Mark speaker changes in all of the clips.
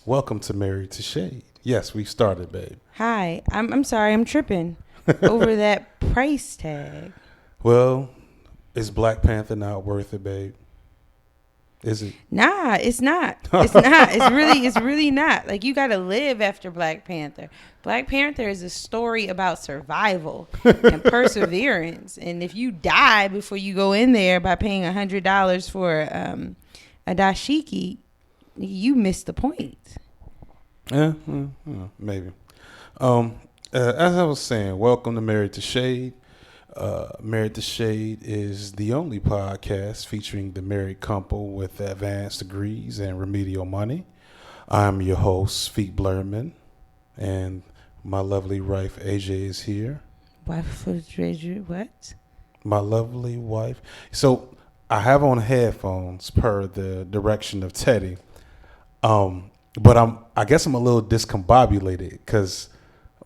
Speaker 1: Welcome to Married to Shade. Yes, we started, babe.
Speaker 2: Hi, I'm sorry, I'm tripping over that price tag.
Speaker 1: Well, is Black Panther not worth it, babe? Is it?
Speaker 2: Nah, it's not. It's not. It's really not. Like, you gotta live after Black Panther. Black Panther is a story about survival and perseverance. And if you die before you go in there by paying $100 for a dashiki, you missed the point.
Speaker 1: Yeah, maybe. As I was saying, welcome to Married to Shade. Married to Shade is the only podcast featuring the married couple with advanced degrees and remedial money. I'm your host, Fiq Blurman, and my lovely wife, AJ, is here.
Speaker 2: Wife for treasure, what?
Speaker 1: My lovely wife. So I have on headphones per the direction of Teddy. But I guess I'm a little discombobulated because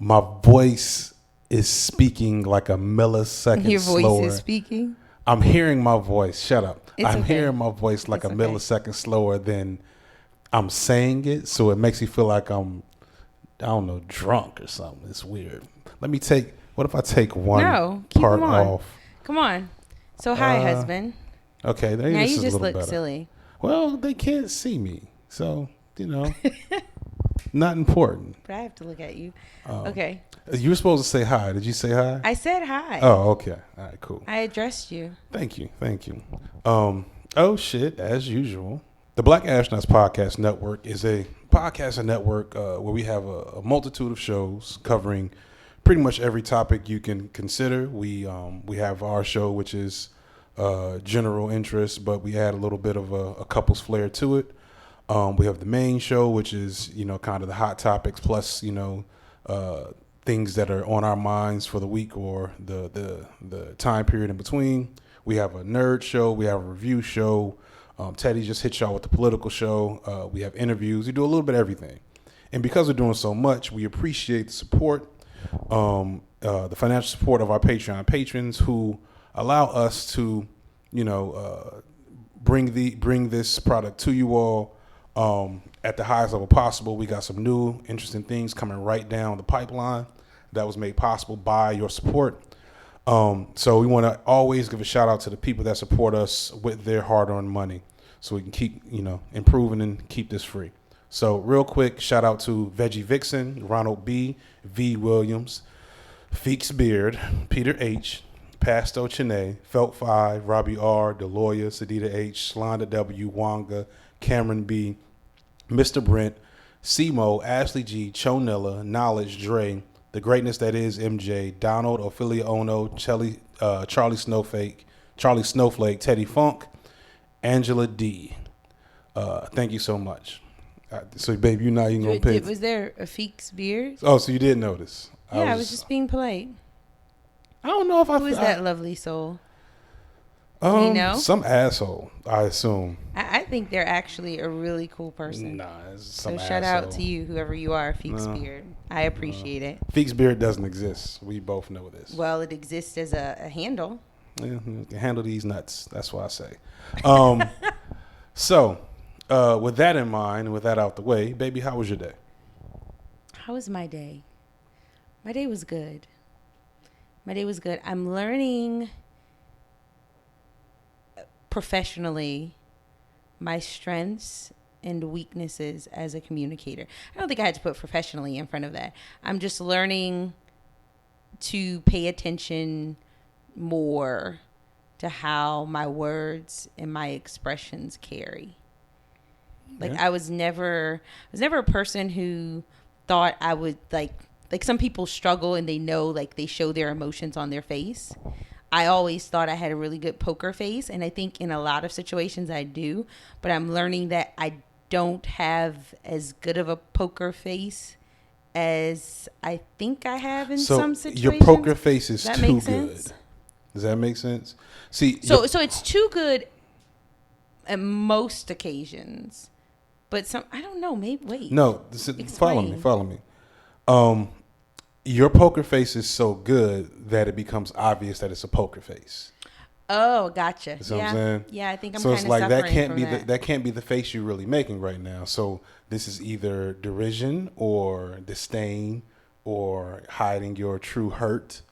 Speaker 1: my voice is speaking like a millisecond
Speaker 2: Your voice
Speaker 1: slower.
Speaker 2: is speaking?
Speaker 1: I'm hearing my voice. Shut up. I'm
Speaker 2: okay.
Speaker 1: hearing my voice like
Speaker 2: It's
Speaker 1: a
Speaker 2: okay.
Speaker 1: millisecond slower than I'm saying it. So it makes me feel like I'm, I don't know, drunk or something. It's weird. What if I take one
Speaker 2: keep
Speaker 1: part
Speaker 2: them on.
Speaker 1: off?
Speaker 2: Come on. So, hi, husband.
Speaker 1: Okay.
Speaker 2: Now
Speaker 1: This
Speaker 2: you
Speaker 1: is a
Speaker 2: just
Speaker 1: little
Speaker 2: look
Speaker 1: better.
Speaker 2: silly.
Speaker 1: Well, they can't see me. So, not important.
Speaker 2: But I have to look at you. Okay.
Speaker 1: You were supposed to say hi. Did you say hi?
Speaker 2: I said hi.
Speaker 1: Oh, okay. All right, cool.
Speaker 2: I addressed you.
Speaker 1: Thank you. Oh, shit, as usual. The Black Astronauts Podcast Network is a podcast network where we have a multitude of shows covering pretty much every topic you can consider. We have our show, which is general interest, but we add a little bit of a couple's flair to it. We have the main show, which is, kind of the hot topics plus, things that are on our minds for the week or the time period in between. We have a nerd show. We have a review show. Teddy just hit y'all with the political show. We have interviews. We do a little bit of everything. And because we're doing so much, we appreciate the support, the financial support of our Patreon patrons who allow us to, bring this product to you all at the highest level possible. We got some new, interesting things coming right down the pipeline that was made possible by your support. So we want to always give a shout out to the people that support us with their hard-earned money so we can keep, improving and keep this free. So real quick, shout out to Veggie Vixen, Ronald B, V Williams, Feeks Beard, Peter H, Pasto Chene, Felt 5, Robbie R, The Lawyer, Sadita H, Shlonda W, Wanga, Cameron B, Mr. Brent, Simo, Ashley G, Chonella, Knowledge, Dre, The Greatness That Is MJ, Donald, Ophelia Ono, Charlie Snowflake, Teddy Funk, Angela D. Thank you so much. So, babe, you're not even going to pay.
Speaker 2: Was there a Feeks beard?
Speaker 1: Oh, so you did notice.
Speaker 2: Yeah, I was just being polite.
Speaker 1: I don't know if
Speaker 2: Who is that lovely soul?
Speaker 1: Some asshole, I assume.
Speaker 2: I think they're actually a really cool person.
Speaker 1: Nah, it's some asshole.
Speaker 2: Shout out to you, whoever you are, Feeks Beard. I appreciate it.
Speaker 1: Feeks Beard doesn't exist. We both know this.
Speaker 2: Well, it exists as a handle.
Speaker 1: Yeah, handle these nuts. That's what I say. So, with that in mind, with that out the way, baby, how was your day?
Speaker 2: How was my day? My day was good. I'm learning professionally my strengths and weaknesses as a communicator. I don't think I had to put professionally in front of that. I'm just learning to pay attention more to how my words and my expressions carry. Like, I was never a person who thought I would like some people struggle and they know, like, they show their emotions on their face. I always thought I had a really good poker face, and I think in a lot of situations I do, but I'm learning that I don't have as good of a poker face as I think I have in some situations.
Speaker 1: Your poker face is
Speaker 2: Does that
Speaker 1: too
Speaker 2: make
Speaker 1: good.
Speaker 2: sense?
Speaker 1: Does that make sense? See,
Speaker 2: so it's too good at most occasions, but some, I don't know, maybe, wait.
Speaker 1: No, follow me. Your poker face is so good that it becomes obvious that it's a poker face.
Speaker 2: Oh, gotcha.
Speaker 1: You see what I'm saying?
Speaker 2: Yeah, I think I'm
Speaker 1: So
Speaker 2: kind
Speaker 1: it's
Speaker 2: of
Speaker 1: like
Speaker 2: suffering
Speaker 1: that can't
Speaker 2: from
Speaker 1: be
Speaker 2: that.
Speaker 1: that can't be the face you're really making right now. So this is either derision or disdain or hiding your true hurt.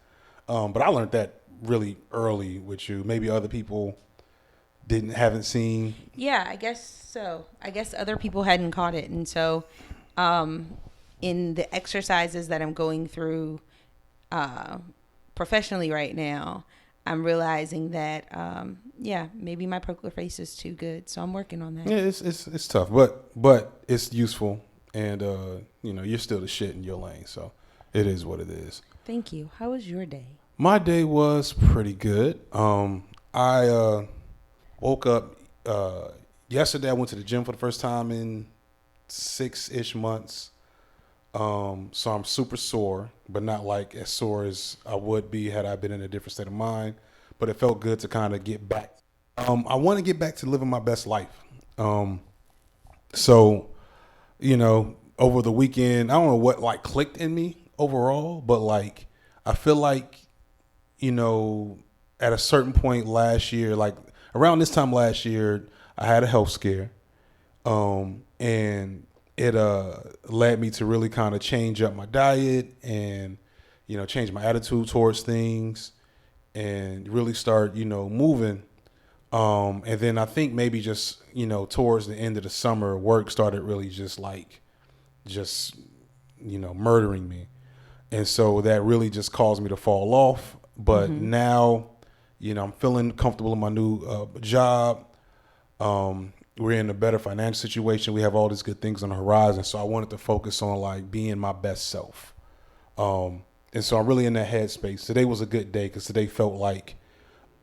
Speaker 1: But I learned that really early with you. Maybe other people haven't seen.
Speaker 2: Yeah, I guess so. I guess other people hadn't caught it. And so in the exercises that I'm going through uh, professionally right now, I'm realizing that, maybe my poker face is too good. So I'm working on that.
Speaker 1: Yeah, it's tough, but it's useful, and you're still the shit in your lane. So it is what it is.
Speaker 2: Thank you. How was your day?
Speaker 1: My day was pretty good. I woke up yesterday. I went to the gym for the first time in 6-ish months. So I'm super sore, but not like as sore as I would be had I been in a different state of mind. But it felt good to kind of get back. I want to get back to living my best life. So, over the weekend, I don't know what like clicked in me overall, but like I feel like, at a certain point last year, like around this time last year, I had a health scare. And it led me to really kind of change up my diet and, change my attitude towards things and really start, moving. And then I think maybe just, towards the end of the summer, work started really just murdering me. And so that really just caused me to fall off. But now, I'm feeling comfortable in my new job. We're in a better financial situation. We have all these good things on the horizon. So I wanted to focus on like being my best self. And so I'm really in that headspace. Today was a good day because today felt like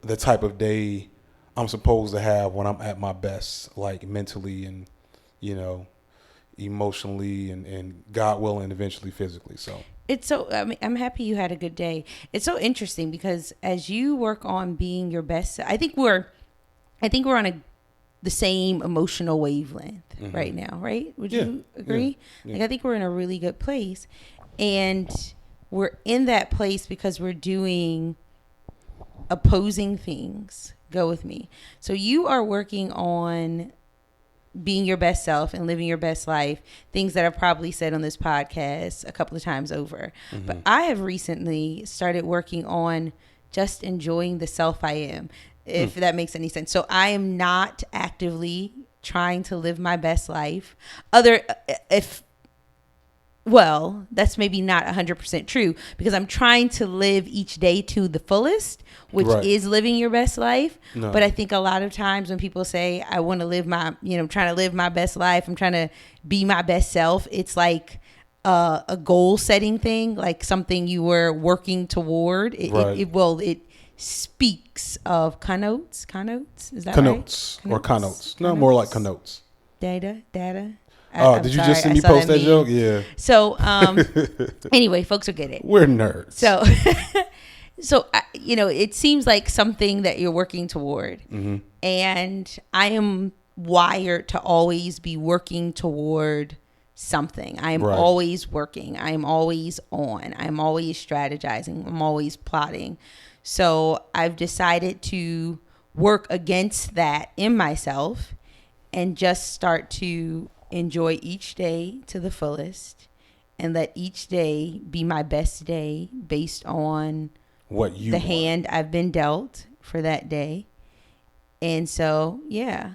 Speaker 1: the type of day I'm supposed to have when I'm at my best, like mentally and, emotionally and God willing, eventually physically. So
Speaker 2: It's so, I mean, I'm happy you had a good day. It's so interesting because as you work on being your best, I think we're on the same emotional wavelength right now, right? Would you agree?
Speaker 1: Yeah.
Speaker 2: Like, I think we're in a really good place, and we're in that place because we're doing opposing things. Go with me. So you are working on being your best self and living your best life, things that I've probably said on this podcast a couple of times over. But I have recently started working on just enjoying the self I am, if that makes any sense. So I am not actively trying to live my best life. That's maybe not 100% true because I'm trying to live each day to the fullest, which is living your best life. No. But I think a lot of times when people say, I want to live trying to live my best life, I'm trying to be my best self, it's like a goal setting thing, like something you were working toward. It speaks of connotes. Is that
Speaker 1: connotes
Speaker 2: right?
Speaker 1: Or connotes. No, more like connotes.
Speaker 2: Data.
Speaker 1: Did you just see me post that joke? Yeah.
Speaker 2: So, anyway, folks will get it.
Speaker 1: We're nerds.
Speaker 2: So, it seems like something that you're working toward. And I am wired to always be working toward something. I am always working. I am always on. I'm always strategizing. I'm always plotting. So I've decided to work against that in myself and just start to enjoy each day to the fullest and let each day be my best day based on the hand I've been dealt for that day. And so, yeah.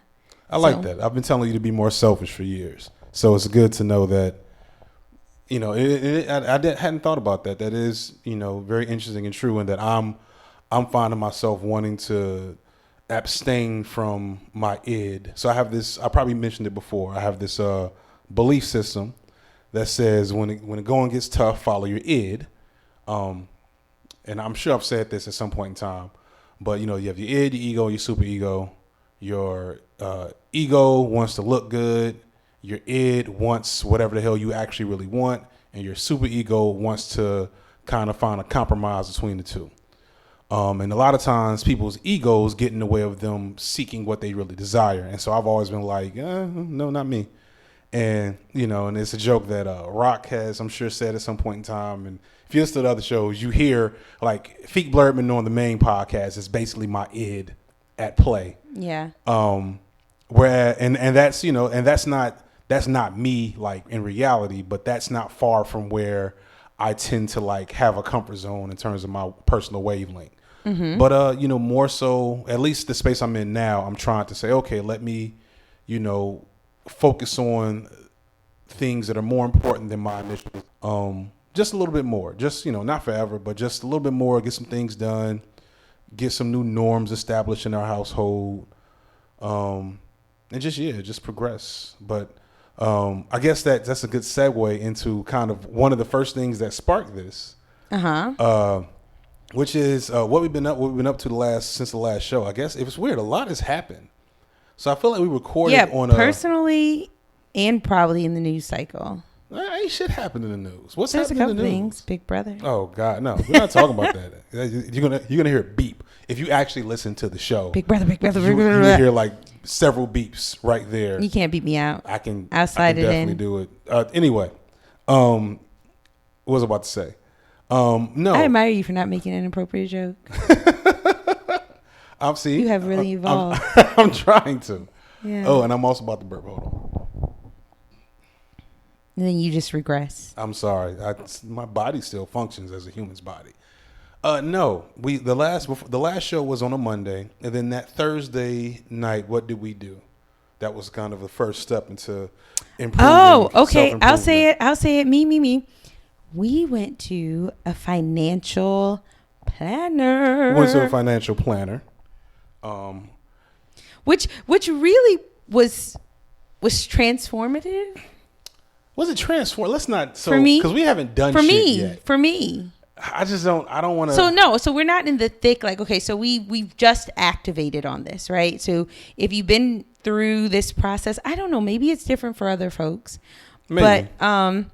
Speaker 1: I like that. I've been telling you to be more selfish for years. So it's good to know that, I hadn't thought about that. That is, very interesting and true, and that I'm finding myself wanting to abstain from my id. So I have this, I probably mentioned it before. I have this belief system that says when it going gets tough, follow your id. And I'm sure I've said this at some point in time, but you have your id, your ego, your super ego. Your ego wants to look good. Your id wants whatever the hell you actually really want, and your super ego wants to kind of find a compromise between the two. And a lot of times people's egos get in the way of them seeking what they really desire. And so I've always been like, no, not me. And, and it's a joke that Rock has, I'm sure, said at some point in time. And if you listen to the other shows, you hear, like, Fiq Blurtman on the main podcast is basically my id at play.
Speaker 2: Yeah.
Speaker 1: Where and that's, and that's not me, like, in reality, but that's not far from where I tend to, like, have a comfort zone in terms of my personal wavelength. Mm-hmm. But, more so, at least the space I'm in now, I'm trying to say, okay, let me, focus on things that are more important than my initial, just a little bit more, just, not forever, but just a little bit more, get some things done, get some new norms established in our household, and just progress. But I guess that's a good segue into kind of one of the first things that sparked this, which is what we've been up to since the last show. I guess it was weird. A lot has happened. So I feel like we recorded on
Speaker 2: personally and probably in the news cycle.
Speaker 1: Ain't shit happened in the news. What's
Speaker 2: There's
Speaker 1: happening in the news?
Speaker 2: Things, Big Brother.
Speaker 1: Oh God, no, we're not talking about that. You're gonna hear a beep if you actually listen to the show.
Speaker 2: Big Brother, Big Brother, Big
Speaker 1: You
Speaker 2: Brother.
Speaker 1: hear like several beeps right there.
Speaker 2: You can't beat me out.
Speaker 1: I can
Speaker 2: definitely
Speaker 1: do it. Anyway, what was I about to say? No,
Speaker 2: I admire you for not making an inappropriate joke. You have really evolved.
Speaker 1: I'm trying to.
Speaker 2: Yeah.
Speaker 1: Oh, and I'm also about to burp. Hold on.
Speaker 2: And then you just regress.
Speaker 1: I'm sorry. My body still functions as a human's body. No, the last show was on a Monday, and then that Thursday night, what did we do? That was kind of the first step into improving.
Speaker 2: Oh, okay. I'll say it. Me. We went to a financial planner. Which really was transformative.
Speaker 1: Was it transform? Let's not. So,
Speaker 2: for me,
Speaker 1: because we haven't done shit yet.
Speaker 2: For me,
Speaker 1: I don't want to.
Speaker 2: So we're not in the thick. Like, okay, so we've just activated on this, right? So if you've been through this process, I don't know. Maybe it's different for other folks. Maybe. But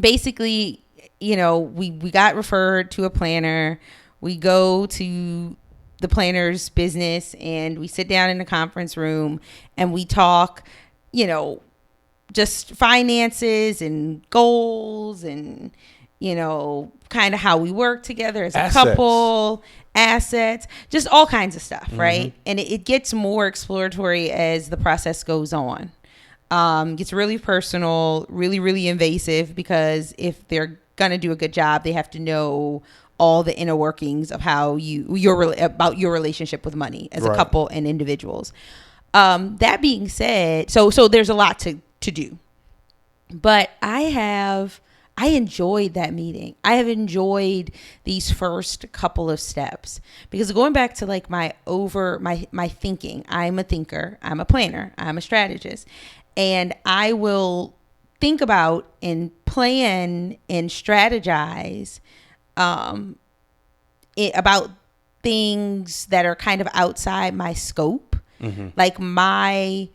Speaker 2: basically, we got referred to a planner. We go to the planner's business and we sit down in the conference room and we talk, just finances and goals and, kind of how we work together as a couple, assets, just all kinds of stuff. Mm-hmm. Right. And it gets more exploratory as the process goes on. Gets really personal, really, really invasive, because if they're going to do a good job, they have to know all the inner workings of how about your relationship with money as a couple and individuals. That being said, so there's a lot to do, but I enjoyed that meeting. I have enjoyed these first couple of steps, because going back to like my thinking, I'm a thinker, I'm a planner, I'm a strategist, and I will think about and plan and strategize about things that are kind of outside my scope. Mm-hmm. Like my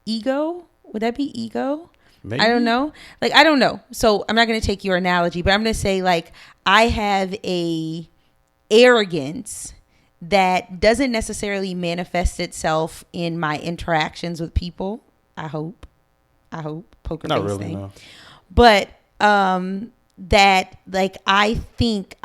Speaker 2: ego, would that be ego? Maybe. I don't know. I don't know. So I'm not going to take your analogy, but I'm going to say I have a arrogance that doesn't necessarily manifest itself in my interactions with people. I hope poker face really, thing. No. But that I think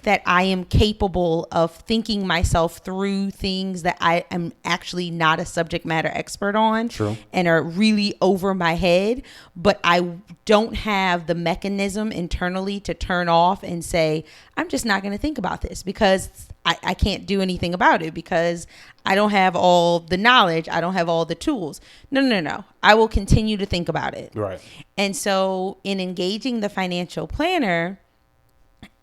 Speaker 2: that I am capable of thinking myself through things that I am actually not a subject matter expert on. True. And are really over my head, but I don't have the mechanism internally to turn off and say, I'm just not going to think about this, because I can't do anything about it, because I don't have all the knowledge. I don't have all the tools. No. I will continue to think about it. Right. And so in engaging the financial planner,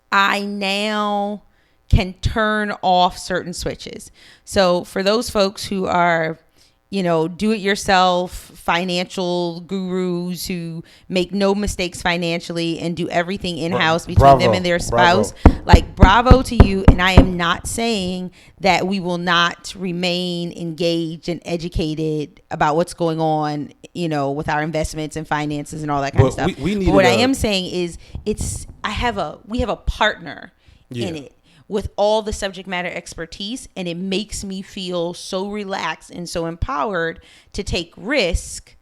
Speaker 2: I now can turn off certain switches. So for those folks who are, do-it-yourself financial gurus who make no mistakes financially and do everything in-house between them and their spouse, bravo to you. And I am not saying that we will not remain engaged and educated about what's going on, with our investments and finances and all that kind of stuff. But what I am saying is we have a partner in it. with all the subject matter expertise, and it makes me feel so relaxed and so empowered to take risk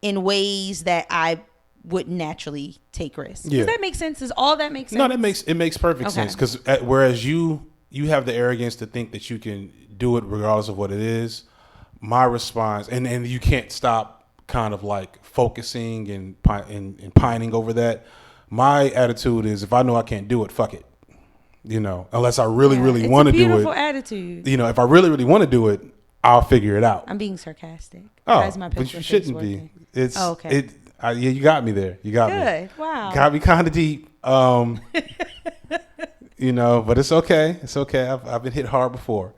Speaker 2: in ways that I wouldn't naturally take risks.
Speaker 1: Yeah.
Speaker 2: Does that make sense? Does all that make sense?
Speaker 1: No, it makes perfect sense, because whereas you have the arrogance to think that you can do it regardless of what it is, my response, and you can't stop kind of like focusing and pining over that. My attitude is, if I know I can't do it, fuck it. Unless I really want to do it.
Speaker 2: Beautiful attitude.
Speaker 1: If I really want to do it, I'll figure it out.
Speaker 2: I'm being sarcastic.
Speaker 1: Oh, but you shouldn't be. It's
Speaker 2: okay.
Speaker 1: You got me there. You got me.
Speaker 2: Good. Wow.
Speaker 1: Got me kind of deep. But it's okay. It's okay. I've been hit hard before.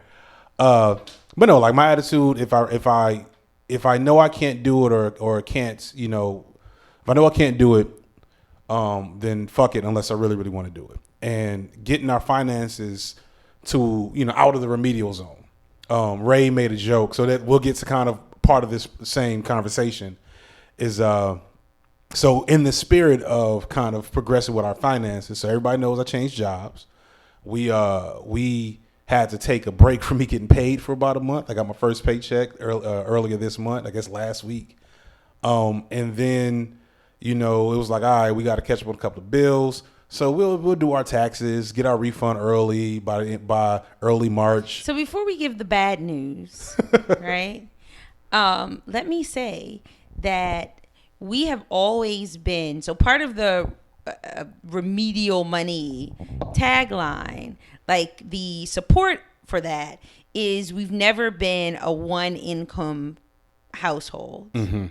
Speaker 1: But no, like my attitude, if I know I can't do it or can't, if I know I can't do it, then fuck it, unless I really want to do it. And getting our finances to, out of the remedial zone. Ray made a joke, so that we'll get to kind of part of this same conversation is, so in the spirit of kind of progressing with our finances, so everybody knows I changed jobs. We had to take a break from me getting paid for about a month. I got my first paycheck earlier this month, I guess last week. And then, it was like, all right, we got to catch up on a couple of bills. So we'll do our taxes, get our refund early by early March.
Speaker 2: So before we give the bad news, right? Let me say that we have always been, so part of the remedial money tagline, like the support for that is we've never been a one income household,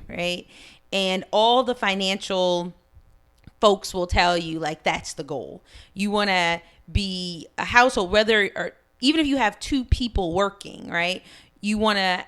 Speaker 2: right? And all the financial folks will tell you, like, that's the goal. You want to be a household, even if you have two people working, right? You want to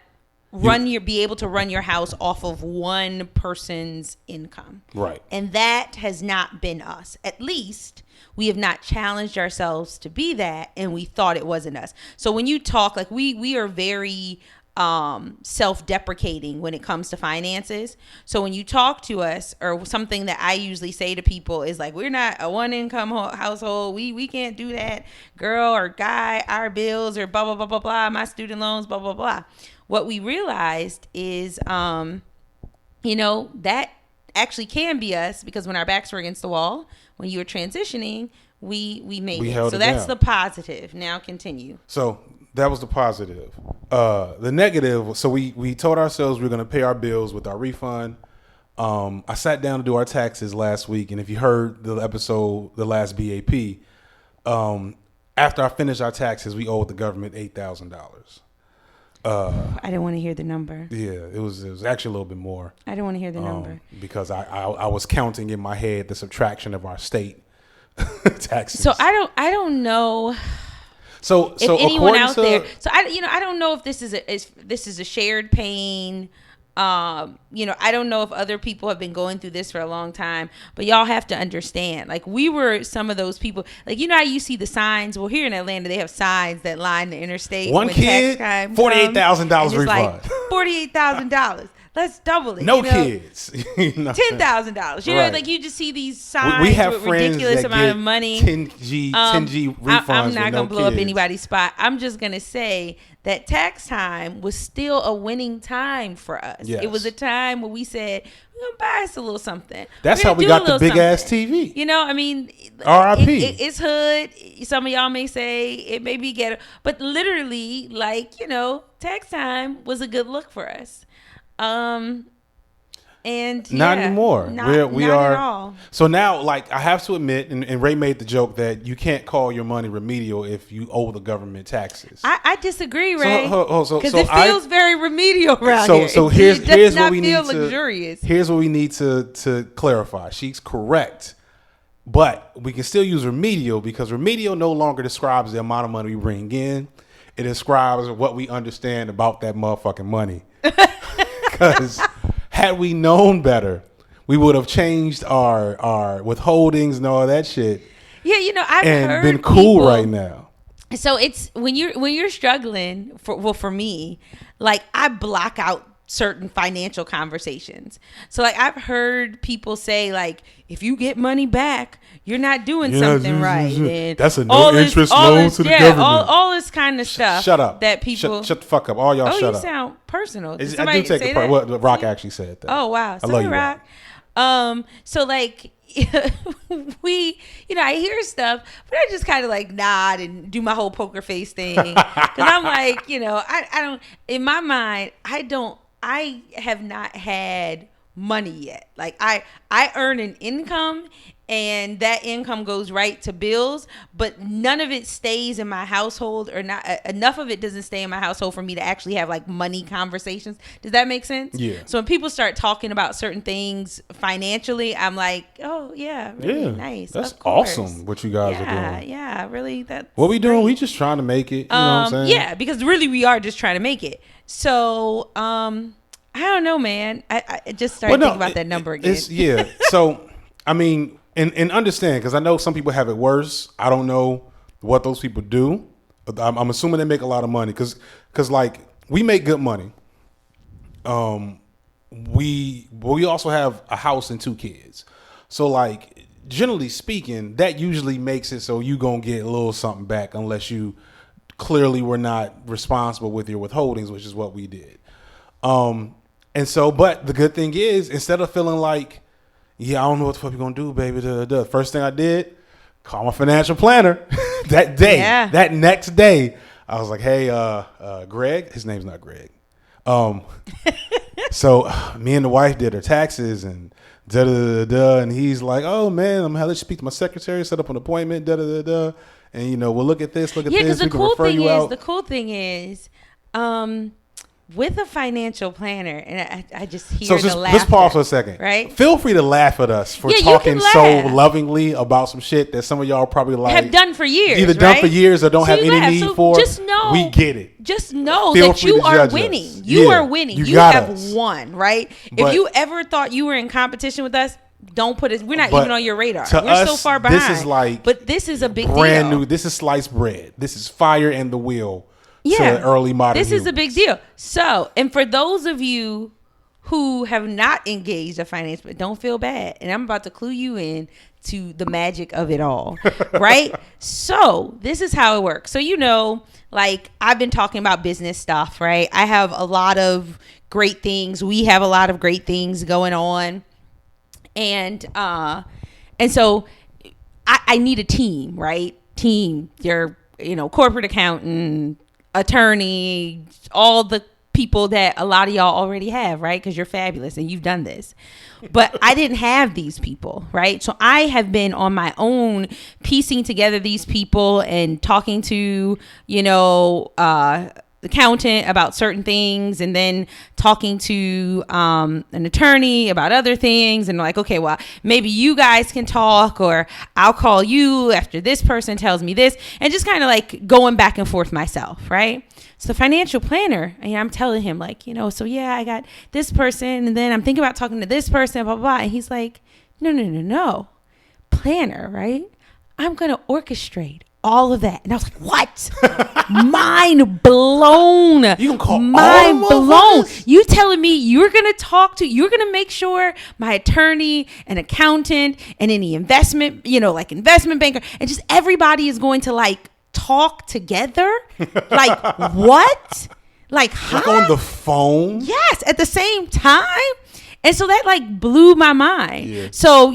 Speaker 2: be able to run your house off of one person's income.
Speaker 1: Right.
Speaker 2: And that has not been us. At least we have not challenged ourselves to be that, and we thought it wasn't us. So when you talk, like, we are very self-deprecating when it comes to finances. So when you talk to us, or something that I usually say to people is like, we're not a one income household. We can't do that, girl or guy, our bills or blah, blah, blah, blah, blah, my student loans, blah, blah, blah. What we realized is, that actually can be us, because when our backs were against the wall, when you were transitioning, we made it. So that's the positive. Now continue.
Speaker 1: So that was the positive. The negative, so we told ourselves we were going to pay our bills with our refund. I sat down to do our taxes last week, and if you heard the episode, the last BAP, after I finished our taxes, we owed the government $8,000.
Speaker 2: I didn't want to hear the number.
Speaker 1: Yeah, it was actually a little bit more.
Speaker 2: I didn't want to hear the number
Speaker 1: because I was counting in my head the subtraction of our state taxes.
Speaker 2: So I don't know.
Speaker 1: So
Speaker 2: if anyone out there, so I don't know if this is a shared pain. I don't know if other people have been going through this for a long time, but y'all have to understand, like, we were some of those people, like, how you see the signs. Well, here in Atlanta, they have signs that line the interstate.
Speaker 1: One kid, $48,000 refund.
Speaker 2: Like $48,000. Let's double it.
Speaker 1: No kids.
Speaker 2: $10,000.
Speaker 1: Right.
Speaker 2: Like, you just see these signs
Speaker 1: we have
Speaker 2: with
Speaker 1: friends
Speaker 2: ridiculous
Speaker 1: that
Speaker 2: amount
Speaker 1: get
Speaker 2: of money.
Speaker 1: 10G refunds.
Speaker 2: I'm not going to blow
Speaker 1: kids.
Speaker 2: up anybody's spot. I'm just going to say that tax time was still a winning time for us.
Speaker 1: Yes.
Speaker 2: It was a time where we said, we're going to buy us a little something.
Speaker 1: That's how we got the big ass TV. R.I.P.
Speaker 2: It's hood. Some of y'all may say it may be ghetto, but literally, like, tax time was a good look for us. And
Speaker 1: not anymore. We
Speaker 2: not
Speaker 1: are.
Speaker 2: At all.
Speaker 1: So now, like, I have to admit, and Ray made the joke that you can't call your money remedial if you owe the government taxes.
Speaker 2: I disagree, Ray.
Speaker 1: Because
Speaker 2: it feels very remedial around here.
Speaker 1: So here's what we need
Speaker 2: luxurious.
Speaker 1: Here's what we need to clarify. She's correct, but we can still use remedial, because remedial no longer describes the amount of money we bring in. It describes what we understand about that motherfucking money. Because had we known better, we would have changed our withholdings and all that shit.
Speaker 2: Yeah, I've heard
Speaker 1: been cool right now.
Speaker 2: So it's when you're struggling for me, like, I block out certain financial conversations. So like I've heard people say like, if you get money back, you're not doing something right. And
Speaker 1: that's a no interest loan to the government.
Speaker 2: All this kind of stuff.
Speaker 1: Shut up.
Speaker 2: That people
Speaker 1: shut the fuck up. All y'all shut up.
Speaker 2: You sound personal. Did
Speaker 1: I do take
Speaker 2: say
Speaker 1: it part.
Speaker 2: that?
Speaker 1: What Rock actually said that.
Speaker 2: Oh wow.
Speaker 1: I love you,
Speaker 2: Rock. So like we, I hear stuff, but I just kind of like nod and do my whole poker face thing. Cause I'm like, I don't, in my mind, I have not had money yet. Like I earn an income and that income goes right to bills, but none of it stays in my household, or not enough of it doesn't stay in my household for me to actually have like money conversations. Does that make sense?
Speaker 1: Yeah.
Speaker 2: So when people start talking about certain things financially, I'm like, oh yeah, really nice.
Speaker 1: That's awesome what you guys are doing.
Speaker 2: Yeah, really. That's
Speaker 1: what we doing.
Speaker 2: Great.
Speaker 1: We just trying to make it. You know what I'm saying?
Speaker 2: Yeah, because really we are just trying to make it. So I don't know, man. I just started thinking about that number again.
Speaker 1: So I mean, and understand, because I know some people have it worse. I don't know what those people do. I'm assuming they make a lot of money because like we make good money. We also have a house and 2 kids. So like generally speaking, that usually makes it so you gonna get a little something back unless you clearly were not responsible with your withholdings, which is what we did. And so, but the good thing is, instead of feeling like, yeah, I don't know what the fuck you gonna do, baby. First thing I did, call my financial planner that day.
Speaker 2: Yeah.
Speaker 1: That next day, I was like, hey, Greg. His name's not Greg. So me and the wife did her taxes and and he's like, oh man, I'm gonna let you speak to my secretary, set up an appointment, and we'll look at this, look at this.
Speaker 2: Because
Speaker 1: we can refer you out.
Speaker 2: The cool thing is, with a financial planner, and I just hear the laughter.
Speaker 1: Let's pause for a second.
Speaker 2: Right?
Speaker 1: Feel free to laugh at us for talking so lovingly about some shit that some of y'all probably like
Speaker 2: have done for years.
Speaker 1: Either done for years or don't have any need for.
Speaker 2: Just know,
Speaker 1: we get it.
Speaker 2: Just know that you are winning. You are winning. You have won, right? If you ever thought you were in competition with us, don't put us. We're not even on your radar. We're so far behind.
Speaker 1: This is like,
Speaker 2: but this is a big
Speaker 1: brand
Speaker 2: deal.
Speaker 1: new. This is sliced bread. This is fire in the wheel.
Speaker 2: Yeah,
Speaker 1: to early modern
Speaker 2: this
Speaker 1: humans.
Speaker 2: is a big deal. So, and for those of you who have not engaged a finance, but don't feel bad, and I'm about to clue you in to the magic of it all, right? So this is how it works. So, like I've been talking about business stuff, right? I have a lot of great things. We have a lot of great things going on. And so I need a team, right? Team, your, corporate accountant, attorney, all the people that a lot of y'all already have, right? Because you're fabulous and you've done this. But I didn't have these people, right? So I have been on my own piecing together these people and talking to, accountant about certain things, and then talking to an attorney about other things, and like, okay, well, maybe you guys can talk, or I'll call you after this person tells me this, and just kind of like going back and forth myself, right? So the financial planner, and I'm telling him like, so yeah, I got this person, and then I'm thinking about talking to this person, blah, blah, blah. And he's like, no, planner, right? I'm going to orchestrate all of that. And I was like, what? Mind blown.
Speaker 1: You can call
Speaker 2: mind blown. You telling me you're going to make sure my attorney, an accountant, and any investment, like investment banker, and just everybody is going to like talk together? Like what? Like
Speaker 1: on the phone?
Speaker 2: Yes, at the same time. And so that like blew my mind. Yeah. So,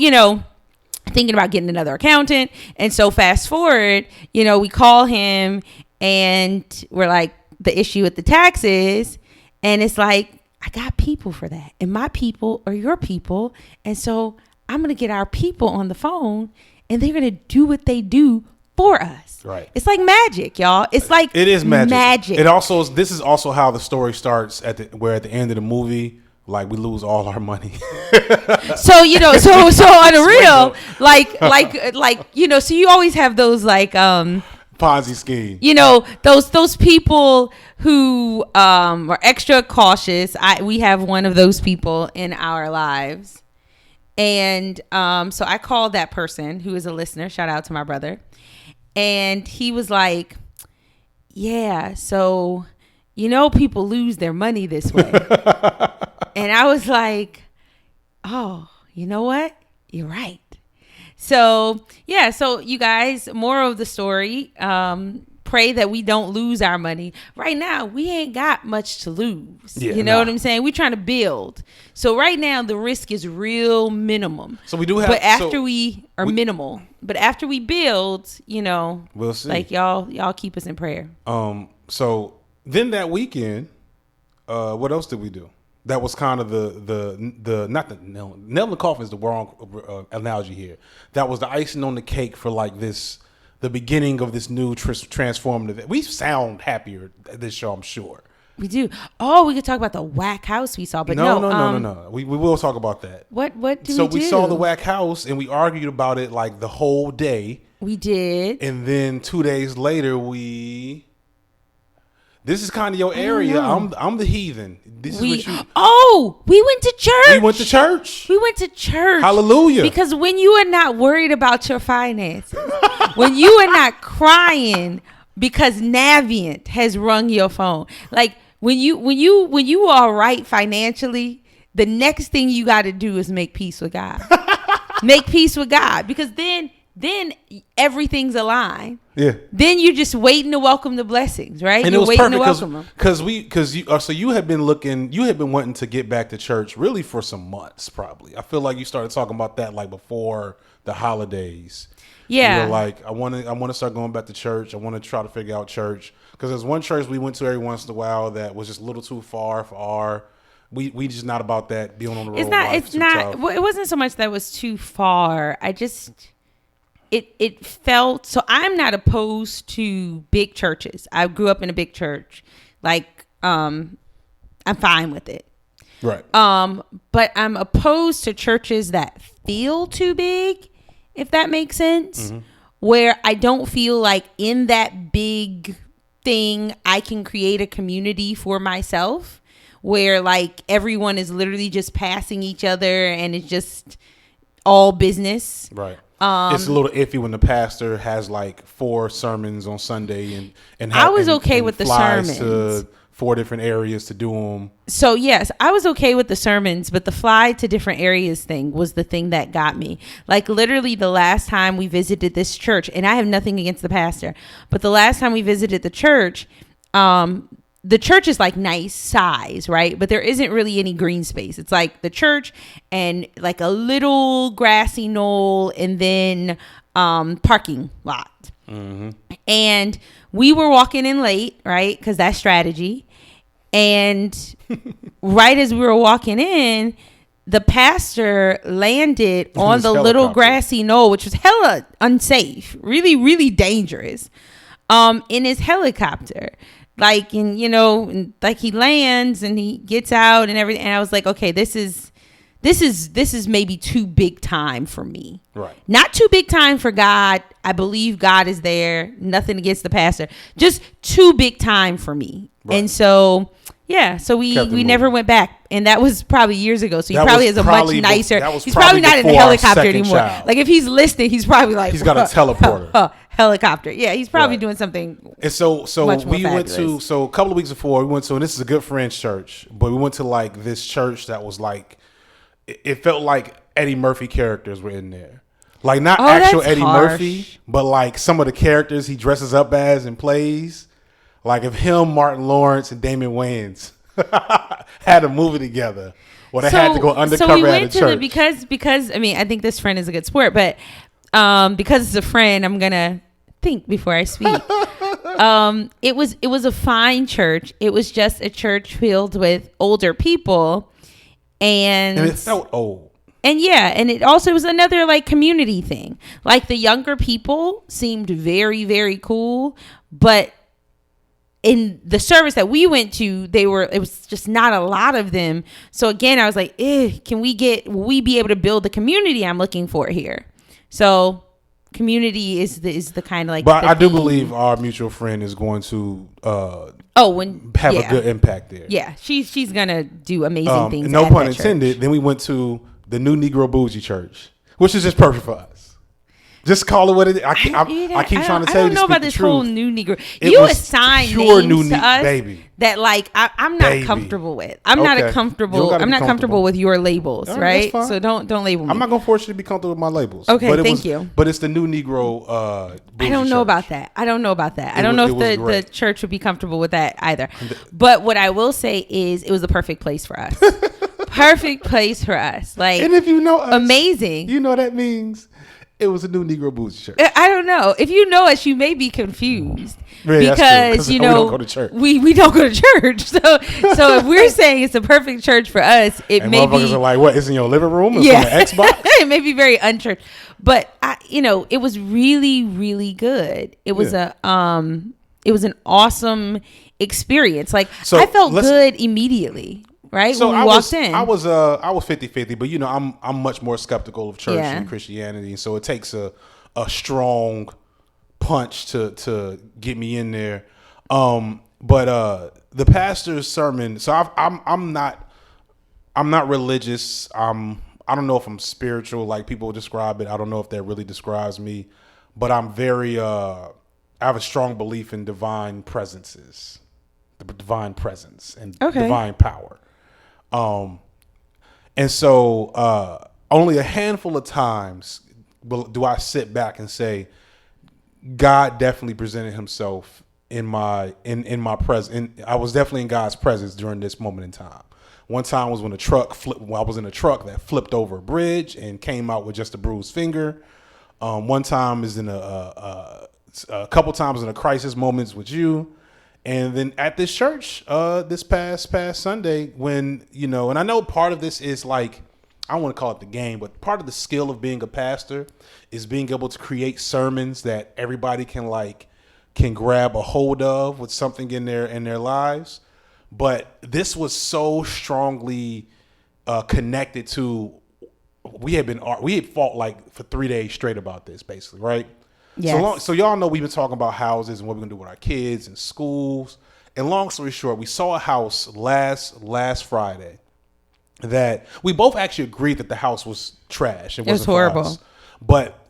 Speaker 2: thinking about getting another accountant. And so fast forward, we call him and we're like, the issue with the taxes. And it's like, I got people for that. And my people are your people. And so I'm going to get our people on the phone and they're going to do what they do for us.
Speaker 1: Right.
Speaker 2: It's like magic, y'all. It's like, it is magic.
Speaker 1: This is also how the story starts at the end of the movie. Like we lose all our money.
Speaker 2: So on a real, so you always have those like
Speaker 1: Ponzi scheme.
Speaker 2: Those people who are extra cautious. We have one of those people in our lives, and so I called that person who is a listener. Shout out to my brother, and he was like, "Yeah, so." people lose their money this way. And I was like, oh, you know what? You're right. So, yeah. So you guys, moral of the story, pray that we don't lose our money. Right now, we ain't got much to lose.
Speaker 1: Yeah,
Speaker 2: you know what I'm saying? We're trying to build. So right now, the risk is real minimum.
Speaker 1: So we do have,
Speaker 2: but after minimal. But after we build,
Speaker 1: we'll see.
Speaker 2: Like y'all keep us in prayer.
Speaker 1: So then that weekend, what else did we do? That was kind of the not the nail in the coffin is the wrong analogy here. That was the icing on the cake for like the beginning of this new transformative. We sound happier at this show, I'm sure.
Speaker 2: We do. Oh, we could talk about the whack house we saw, but
Speaker 1: no. We will talk about that.
Speaker 2: What did we do?
Speaker 1: So we saw the whack house and we argued about it like the whole day.
Speaker 2: We did.
Speaker 1: And then 2 days later this is kind of your area. I'm the heathen. This is what you.
Speaker 2: Oh, we went to church.
Speaker 1: We went to church.
Speaker 2: We went to church.
Speaker 1: Hallelujah.
Speaker 2: Because when you are not worried about your finances, when you are not crying because Navient has rung your phone, like when you are right financially, the next thing you got to do is make peace with God. Make peace with God, because then everything's aligned.
Speaker 1: Yeah.
Speaker 2: Then you're just waiting to welcome the blessings, right?
Speaker 1: And
Speaker 2: you're
Speaker 1: it was
Speaker 2: waiting
Speaker 1: perfect
Speaker 2: to welcome them.
Speaker 1: so you had been wanting to get back to church really for some months, probably. I feel like you started talking about that like before the holidays.
Speaker 2: Yeah.
Speaker 1: You were like, I want to start going back to church. I want to try to figure out church, because there's one church we went to every once in a while that was just a little too far for our. We just not about that being on the road.
Speaker 2: It's not. Well, it wasn't so much that it was too far. I just. It felt, so I'm not opposed to big churches. I grew up in a big church. Like, I'm fine with it.
Speaker 1: Right.
Speaker 2: But I'm opposed to churches that feel too big, if that makes sense. Mm-hmm. Where I don't feel like in that big thing, I can create a community for myself, where like everyone is literally just passing each other and it's just all business.
Speaker 1: Right. It's a little iffy when the pastor has like 4 sermons on Sunday and
Speaker 2: I was okay with the sermons
Speaker 1: to 4 different areas to do them.
Speaker 2: So yes, I was okay with the sermons, but the fly to different areas thing was the thing that got me. Like literally the last time we visited this church, and I have nothing against the pastor, but the last time we visited the church is like nice size, right? But there isn't really any green space. It's like the church and like a little grassy knoll and then parking lot. Mm-hmm. And we were walking in late, right? Because that's strategy. And right as we were walking in, the pastor landed on the little grassy knoll, which was hella unsafe, really, really dangerous, in his helicopter. Like, and like he lands and he gets out and everything. And I was like, okay, this is maybe too big time for me.
Speaker 1: Right. Not
Speaker 2: too big time for God. I believe God is there. Nothing against the pastor. Just too big time for me. Right. And so, yeah. So we never went back. And that was probably years ago. So he probably has a much nicer. He's probably not in a helicopter anymore. Child. Like if he's listening, he's probably like.
Speaker 1: He's got a teleporter.
Speaker 2: Helicopter. Yeah, he's probably doing something.
Speaker 1: And so
Speaker 2: much
Speaker 1: we
Speaker 2: more
Speaker 1: went
Speaker 2: fabulous.
Speaker 1: to, a couple of weeks before we went to, and this is a good friend's church, but we went to like this church that was like, it felt like Eddie Murphy characters were in there. Like not actual Eddie Murphy, but like some of the characters he dresses up as and plays. Like if him, Martin Lawrence, and Damon Wayans had a movie together, or they had to go undercover
Speaker 2: we went
Speaker 1: at a church.
Speaker 2: Because I mean, I think this friend is a good sport, but because it's a friend, I'm gonna think before I speak. It was a fine church. It was just a church filled with older people, and
Speaker 1: it felt old.
Speaker 2: And yeah, and it also was another like community thing. Like the younger people seemed very, very cool, but in the service that we went to, it was just not a lot of them. So again, I was like, will we be able to build the community I'm looking for here? So community is the kind of like.
Speaker 1: But I do believe our mutual friend is going to have a good impact there.
Speaker 2: Yeah, she's gonna do amazing things.
Speaker 1: No pun intended. Then we went to the new Negro Bougie Church, which is just perfect for us. Just call it what it is. I keep trying to tell you.
Speaker 2: I don't know about this whole new Negro. You assign
Speaker 1: pure
Speaker 2: names to us
Speaker 1: baby.
Speaker 2: that like I'm not comfortable with. I'm not comfortable with your labels, right? So don't label me.
Speaker 1: I'm not gonna force you to be comfortable with my labels.
Speaker 2: Okay, thank you.
Speaker 1: But it's the new Negro.
Speaker 2: I don't know about that. I don't know if the church would be comfortable with that either. But what I will say is, it was the perfect place for us. Perfect place for us. Like,
Speaker 1: and if you know us,
Speaker 2: amazing.
Speaker 1: You know that means it was a new Negro boozy church.
Speaker 2: I don't know. If you know us, you may be confused
Speaker 1: because
Speaker 2: you know
Speaker 1: we don't go to church.
Speaker 2: We don't go to church. So if we're saying it's a perfect church for us, it may be.
Speaker 1: Motherfuckers are like, what? It's in your living room? It's
Speaker 2: yeah.
Speaker 1: on the Xbox?
Speaker 2: It may be very unchurched, but it was really, really good. It was it was an awesome experience. Like, I felt good immediately. Right?
Speaker 1: So
Speaker 2: when we walked in.
Speaker 1: I was 50-50, but I'm much more skeptical of church and Christianity, and so it takes a strong punch to get me in there. But the pastor's sermon. So I'm not religious. I don't know if I'm spiritual like people describe it. I don't know if that really describes me, but I'm very I have a strong belief in divine presences, the divine presence and divine power. And so only a handful of times do I sit back and say, God definitely presented himself in my presence. I was definitely in God's presence during this moment in time. One time was when I was in a truck that flipped over a bridge and came out with just a bruised finger. One time is in a couple times in a crisis moments with you. And then at this church, this past Sunday, when, and I know part of this is like, I don't want to call it the game, but part of the skill of being a pastor is being able to create sermons that everybody can grab a hold of with something in their lives. But this was so strongly connected to, we had fought like for 3 days straight about this, basically, right? Yes. So y'all know we've been talking about houses and what we're gonna do with our kids and schools. And long story short, we saw a house last Friday that we both actually agreed that the house was trash. It was horrible. But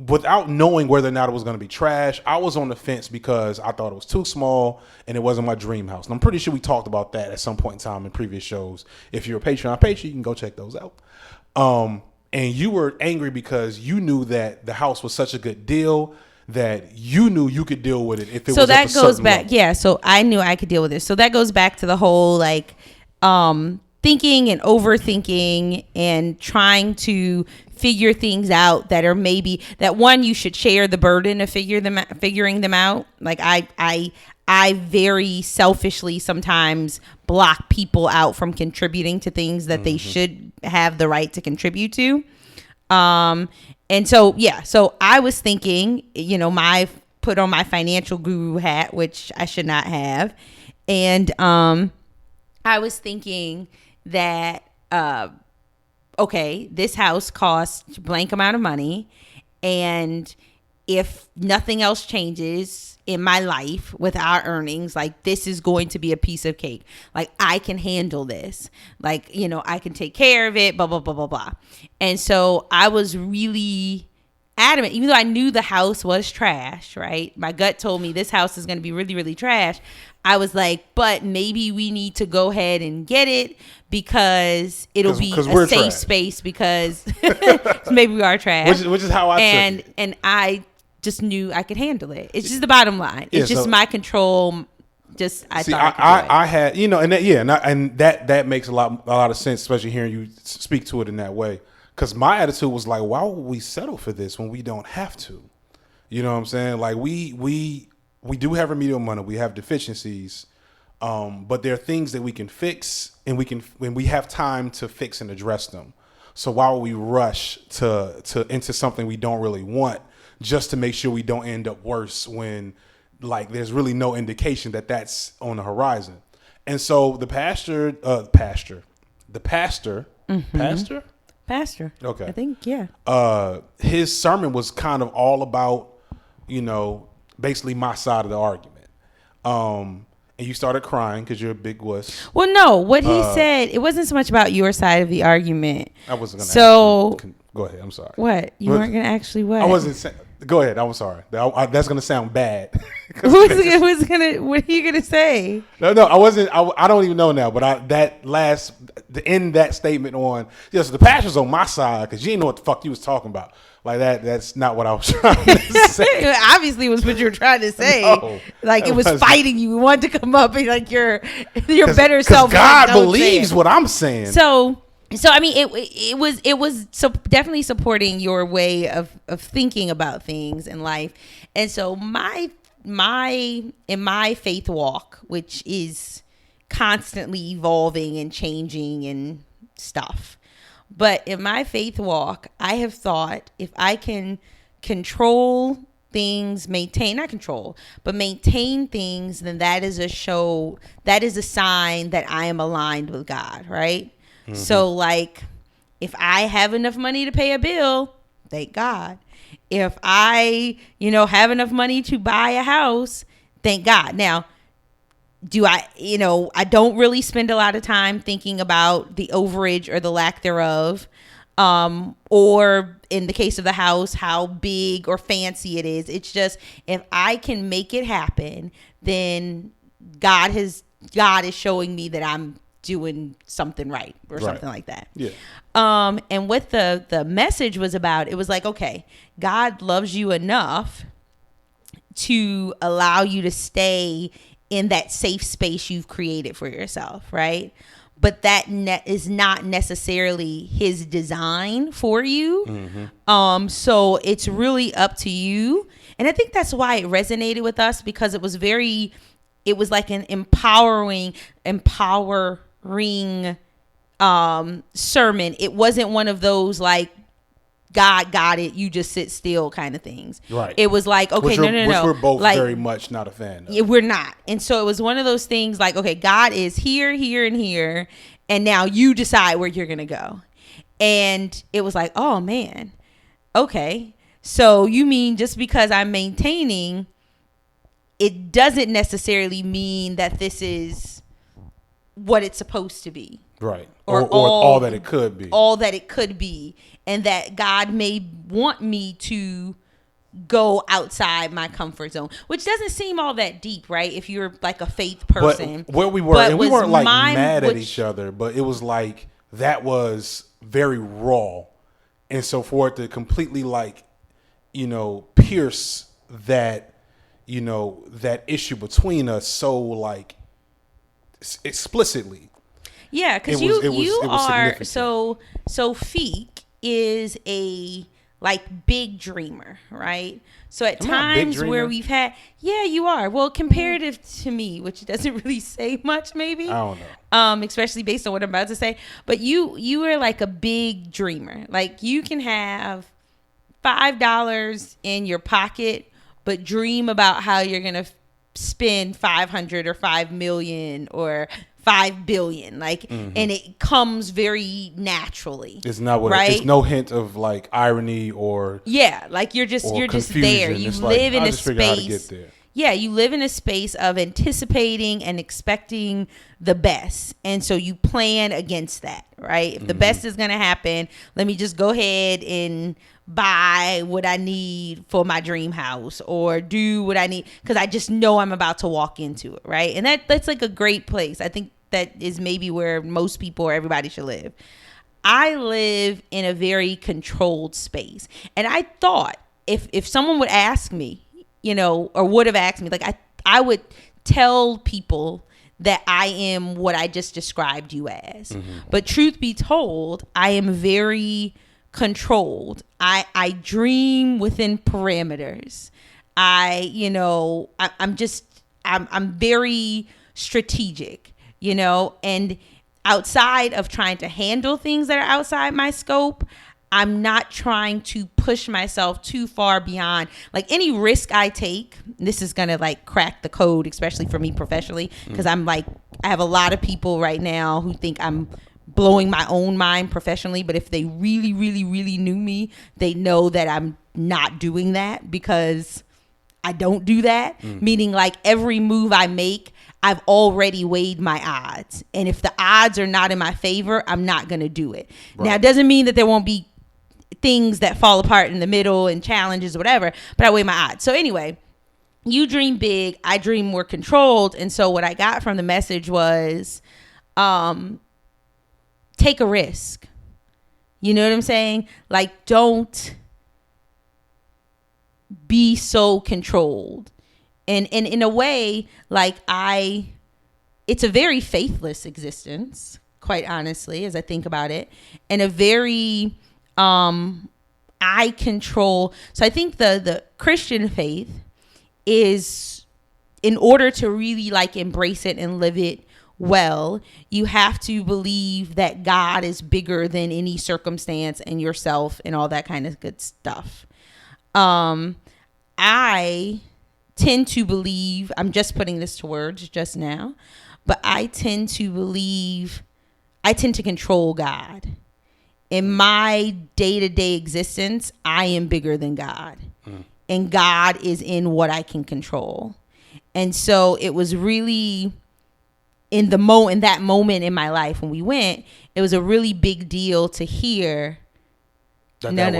Speaker 1: without knowing whether or not it was going to be trash, I was on the fence because I thought it was too small and it wasn't my dream house. And I'm pretty sure we talked about that at some point in time in previous shows. If you're a Patreon, you can go check those out. And you were angry because you knew that the house was such a good deal that you knew you could deal with it if it was. So that goes back,
Speaker 2: yeah. So I knew I could deal with it. So that goes back to the whole thinking and overthinking and trying to figure things out that are maybe that one you should share the burden of figuring them out. Like I very selfishly sometimes block people out from contributing to things that they should have the right to contribute to. And so, so I was thinking, put on my financial guru hat, which I should not have. And I was thinking that, okay, this house costs blank amount of money. And if nothing else changes in my life with our earnings, like this is going to be a piece of cake. Like I can handle this. Like, I can take care of it, blah, blah, blah, blah, blah. And so I was really adamant, even though I knew the house was trash, right? My gut told me this house is going to be really, really trash. I was like, but maybe we need to go ahead and get it because it'll be a safe trash. Space because maybe we are trash.
Speaker 1: Which is how I took it.
Speaker 2: And I just knew I could handle it. It's just the bottom line. It's just my control. I
Speaker 1: had, and that makes a lot of sense, especially hearing you speak to it in that way. Because my attitude was like, why would we settle for this when we don't have to? You know what I'm saying? Like we do have remedial money. We have deficiencies, but there are things that we can fix, and when we have time to fix and address them. So why would we rush to into something we don't really want just to make sure we don't end up worse when like there's really no indication that that's on the horizon? And so the pastor. Okay.
Speaker 2: I think, yeah.
Speaker 1: His sermon was kind of all about, basically my side of the argument. And you started crying because you're a big wuss.
Speaker 2: Well, no, what he said, it wasn't so much about your side of the argument.
Speaker 1: I wasn't going to Go ahead. I'm sorry.
Speaker 2: What? You weren't going to actually what?
Speaker 1: I wasn't saying. Go ahead. I'm sorry. That's going to sound bad.
Speaker 2: What are you going to say?
Speaker 1: No, I wasn't. I don't even know now. But the end that statement on, yes, the passion's on my side because you didn't know what the fuck you was talking about. Like that. That's not what I was trying to say.
Speaker 2: Obviously, it was what you were trying to say.
Speaker 1: No,
Speaker 2: like it was fighting you. You wanted to come up and like your better self.
Speaker 1: God believes what I'm saying.
Speaker 2: So I mean, it was so definitely supporting your way of thinking about things in life, and so in my faith walk, which is constantly evolving and changing and stuff, but in my faith walk, I have thought if I can control things, maintain things, then that is a sign that I am aligned with God, right? Mm-hmm. So like if I have enough money to pay a bill, thank God. If I, have enough money to buy a house, thank God. Now, I don't really spend a lot of time thinking about the overage or the lack thereof. Or in the case of the house, how big or fancy it is. It's just, if I can make it happen, then God is showing me that I'm doing something right or something like that.
Speaker 1: Yeah.
Speaker 2: And what the message was about, it was like, okay, God loves you enough to allow you to stay in that safe space you've created for yourself, right? But that is not necessarily his design for you. Mm-hmm. So it's really up to you. And I think that's why it resonated with us, because it was like an empowering sermon. It wasn't one of those like, God got it, you just sit still kind of things. Right. It was like, okay, no.
Speaker 1: Which we're both like, very much not a fan of.
Speaker 2: We're not. And so it was one of those things like, okay, God is here, here, and here. And now you decide where you're going to go. And it was like, oh, man. Okay. So you mean just because I'm maintaining, it doesn't necessarily mean that this is what it's supposed to be.
Speaker 1: Right. Or all that it could be.
Speaker 2: All that it could be. And that God may want me to go outside my comfort zone, which doesn't seem all that deep, right? If you're like a faith person.
Speaker 1: But where we were, and we weren't like mad at each other, but it was like, that was very raw. And so for it to completely like, pierce that, that issue between us so like explicitly.
Speaker 2: Yeah, because you are so Fiq is a like big dreamer, right? So at times where we've had, you are. Well, comparative to me, which doesn't really say much, maybe.
Speaker 1: I don't know.
Speaker 2: Especially based on what I'm about to say. But you are like a big dreamer. Like you can have $5 in your pocket, but dream about how you're gonna spend 500 or 5 million or 5 billion, like, mm-hmm. and it comes very naturally.
Speaker 1: It's not what it's no hint of like irony or
Speaker 2: like you're just there. You live in a space. Yeah, you live in a space of anticipating and expecting the best, and so you plan against that, right? If the best is gonna happen, let me just go ahead and buy what I need for my dream house or do what I need because I just know I'm about to walk into it, right? And that's like a great place. I think that is maybe where most people or everybody should live. I live in a very controlled space. And I thought if someone would ask me, or would have asked me, like I would tell people that I am what I just described you as. Mm-hmm. But truth be told, I am very controlled. I dream within parameters. I'm very strategic, and outside of trying to handle things that are outside my scope, I'm not trying to push myself too far beyond like any risk I take. This is going to like crack the code, especially for me professionally, because I'm like, I have a lot of people right now who think I'm blowing my own mind professionally, but if they really, really, really knew me, they know that I'm not doing that because I don't do that. Meaning like every move I make, I've already weighed my odds. And if the odds are not in my favor, I'm not going to do it. Right. Now, it doesn't mean that there won't be things that fall apart in the middle and challenges or whatever, but I weigh my odds. So anyway, you dream big, I dream more controlled. And so what I got from the message was, take a risk. You know what I'm saying? Like, don't be so controlled. And in a way, like, it's a very faithless existence, quite honestly, as I think about it, and a very I control. So I think the Christian faith is, in order to really like embrace it and live it well, you have to believe that God is bigger than any circumstance and yourself and all that kind of good stuff. I tend to believe, I'm just putting this to words just now, but I tend to control God. In my day-to-day existence, I am bigger than God. And God is in what I can control. And so it was really in that moment in my life when we went, it was a really big deal to hear that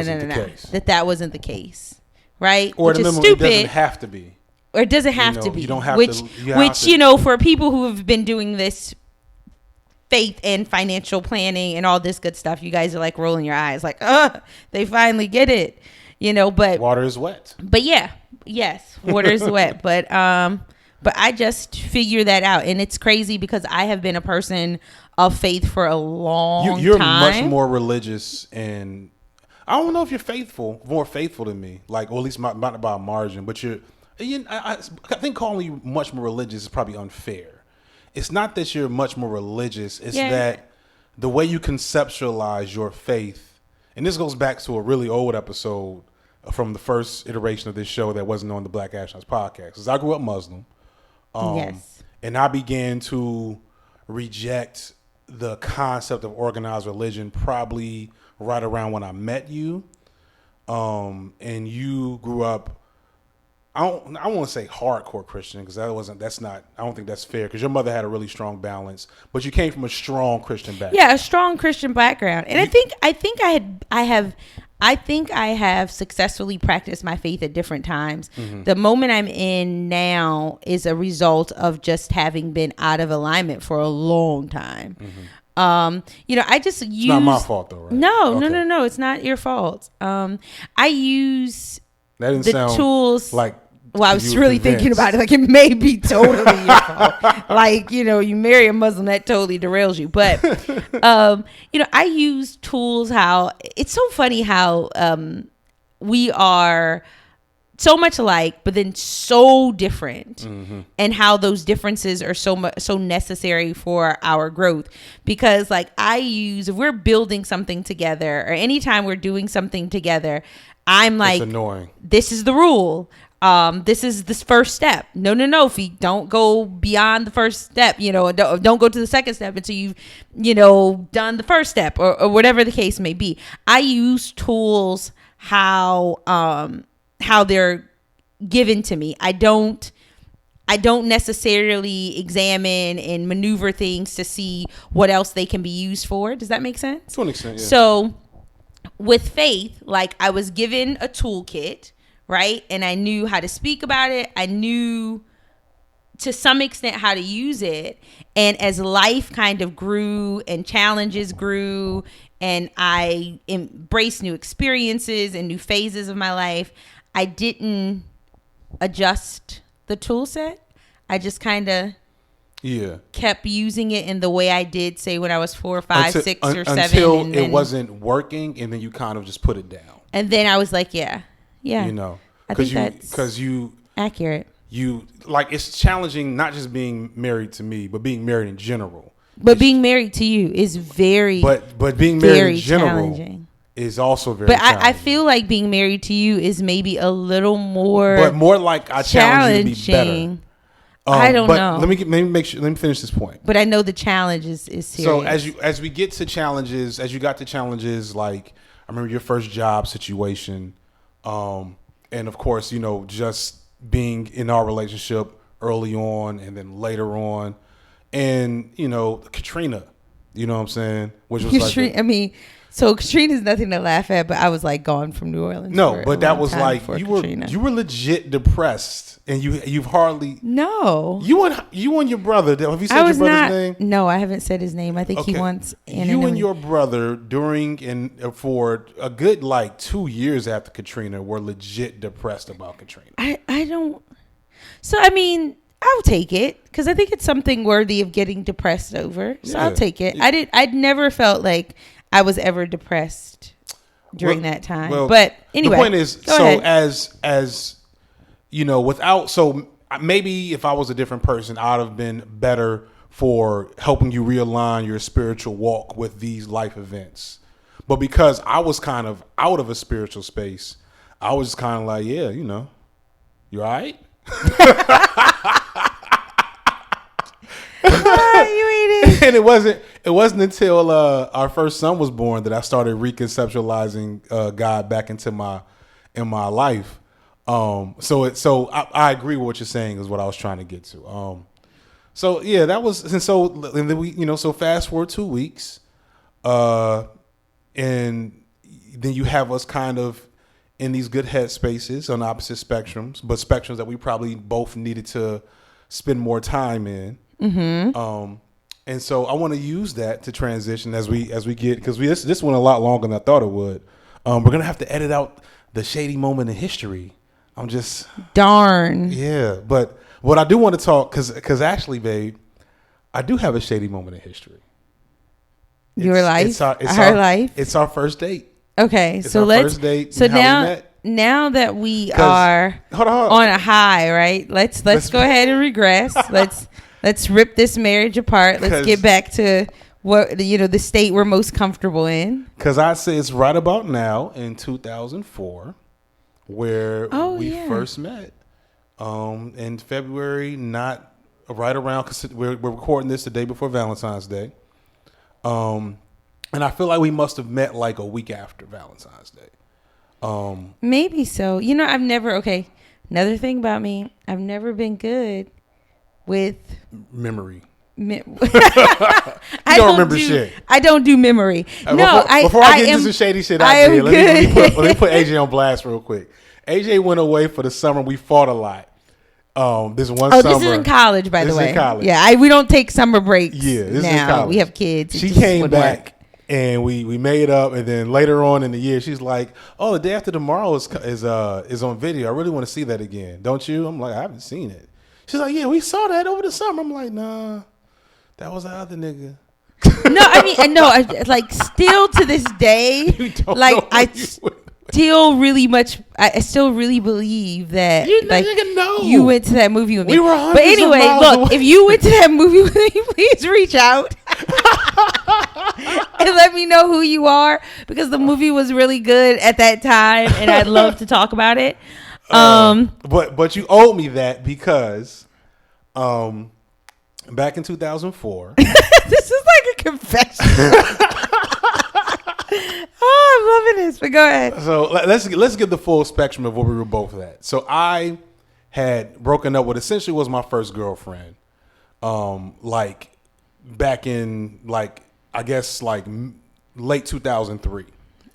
Speaker 2: wasn't the case. Right?
Speaker 1: Or
Speaker 2: which is
Speaker 1: stupid.
Speaker 2: It
Speaker 1: doesn't have to be.
Speaker 2: Or it doesn't have to be.
Speaker 1: You don't have
Speaker 2: which,
Speaker 1: to.
Speaker 2: For people who have been doing this faith and financial planning and all this good stuff, you guys are like rolling your eyes like, they finally get it. But
Speaker 1: water is wet.
Speaker 2: But yes, water is wet. But I just figure that out. And it's crazy because I have been a person of faith for a long time.
Speaker 1: You're much more religious, and I don't know if you're more faithful than me, like, or at least not by a margin, but I think calling you much more religious is probably unfair. It's not that you're much more religious. It's that the way you conceptualize your faith, and this goes back to a really old episode from the first iteration of this show that wasn't on the Black Astronauts podcast. Because I grew up Muslim. And I began to reject the concept of organized religion probably right around when I met you. And you grew up, I want to say hardcore Christian, because I don't think that's fair, because your mother had a really strong balance, but you came from a strong Christian background.
Speaker 2: Yeah, a strong Christian background. And I think I have successfully practiced my faith at different times. Mm-hmm. The moment I'm in now is a result of just having been out of alignment for a long time. Mm-hmm. I just use. It's
Speaker 1: not my fault though, right?
Speaker 2: No. It's not your fault. I use the tools.
Speaker 1: Like,
Speaker 2: well, I was really thinking about it. Like, it may be totally your fault. Like, you marry a Muslim, that totally derails you. But, I use tools. How it's so funny how we are so much alike, but then so different, mm-hmm. and how those differences are so necessary for our growth. Because, like, if we're building something together, or anytime we're doing something together, I'm like,
Speaker 1: it's annoying.
Speaker 2: This is the rule. This is this first step. No, Fiq, don't go beyond the first step, don't go to the second step until you've, done the first step, or whatever the case may be. I use tools how they're given to me. I don't necessarily examine and maneuver things to see what else they can be used for. Does that make sense?
Speaker 1: To an extent, yeah.
Speaker 2: So with faith, like, I was given a toolkit, right? And I knew how to speak about it. I knew to some extent how to use it. And as life kind of grew and challenges grew, and I embraced new experiences and new phases of my life, I didn't adjust the tool set. I just kind of kept using it in the way I did, say, when I was 4, 5, 6, or 7.
Speaker 1: Until it wasn't working, and then you kind of just put it down. And
Speaker 2: then I was like, yeah. I think
Speaker 1: because you
Speaker 2: accurate.
Speaker 1: You, like, it's challenging not just being married to me, but being married in general.
Speaker 2: But being married to you is very,
Speaker 1: but being married in general
Speaker 2: challenging.
Speaker 1: Is also very challenging.
Speaker 2: I feel like being married to you is maybe a little more,
Speaker 1: but more like I challenge you to be better.
Speaker 2: I don't know.
Speaker 1: Let me finish this point.
Speaker 2: But I know the challenge is serious.
Speaker 1: So as we get to challenges, as you got to challenges, like, I remember your first job situation, and of course, just being in our relationship early on and then later on, and Katrina, You know what I'm saying? Which was like,
Speaker 2: I mean, so Katrina is nothing to laugh at, but I was like gone from New Orleans.
Speaker 1: no, but that was like you were legit depressed, and you've hardly
Speaker 2: no.
Speaker 1: You and your brother. Have you said your brother's name?
Speaker 2: No, I haven't said his name. I think he wants anonymity.
Speaker 1: You and your brother during and for a good like 2 years after Katrina were legit depressed about Katrina.
Speaker 2: I don't. So I mean, I'll take it because I think it's something worthy of getting depressed over. So I'll take it. I'd never felt like I was ever depressed during that time. Well, but anyway,
Speaker 1: the point is, so as you know, maybe if I was a different person, I'd have been better for helping you realign your spiritual walk with these life events. But because I was kind of out of a spiritual space, I was just kind of like, yeah, you know, you all right? And it wasn't until our first son was born that I started reconceptualizing God back in my life. So I agree with what you're saying is what I was trying to get to. So yeah, that was, and then we, you know, so fast forward 2 weeks, and then you have us kind of in these good head spaces on opposite spectrums, but spectrums that we probably both needed to spend more time in. Mm-hmm. And so I want to use that to transition as we get, because this went a lot longer than I thought it would. We're gonna have to edit out the shady moment in history. I'm just
Speaker 2: darn.
Speaker 1: Yeah, but what I do want to talk, because actually, babe, I do have a shady moment in history.
Speaker 2: Your life,
Speaker 1: it's
Speaker 2: our life.
Speaker 1: It's our first date.
Speaker 2: Okay,
Speaker 1: it's
Speaker 2: so
Speaker 1: first date.
Speaker 2: So now that we are on a high, right? Let's go ahead and regress. Let's rip this marriage apart. Let's get back to what, you know, the state we're most comfortable in.
Speaker 1: Because I'd say it's right about now in 2004 where we first met. In February, not right around, because we're recording this the day before Valentine's Day. And I feel like we must have met like a week after Valentine's Day.
Speaker 2: Maybe so. You know, another thing about me, I've never been good with
Speaker 1: memory.
Speaker 2: I
Speaker 1: don't remember shit.
Speaker 2: I don't do memory.
Speaker 1: Before I get into some shady shit I did, let me put AJ on blast real quick. AJ went away for the summer. We fought a lot. This summer.
Speaker 2: This is in college, by the way.
Speaker 1: In college.
Speaker 2: Yeah, we don't take summer breaks.
Speaker 1: Yeah, this
Speaker 2: now.
Speaker 1: is in college.
Speaker 2: We have kids.
Speaker 1: She came back and we made up, and then later on in the year, she's like, "Oh, the day after tomorrow is on video. I really want to see that again. Don't you?" I'm like, "I haven't seen it." She's like, "Yeah, we saw that over the summer." I'm like, "Nah, that was the other nigga."
Speaker 2: No, I mean, I like still to this day, like I still really believe that you went to that movie with me.
Speaker 1: We were
Speaker 2: but anyway, look, if you went to that movie with me, please reach out and let me know who you are, because the movie was really good at that time, and I'd love to talk about it.
Speaker 1: But you owe me that, because back in 2004
Speaker 2: this is like a confession. Oh, I'm loving this, but go ahead.
Speaker 1: So let's get the full spectrum of what we were both at. So I had broken up with essentially was my first girlfriend, like back in like I guess like late 2003.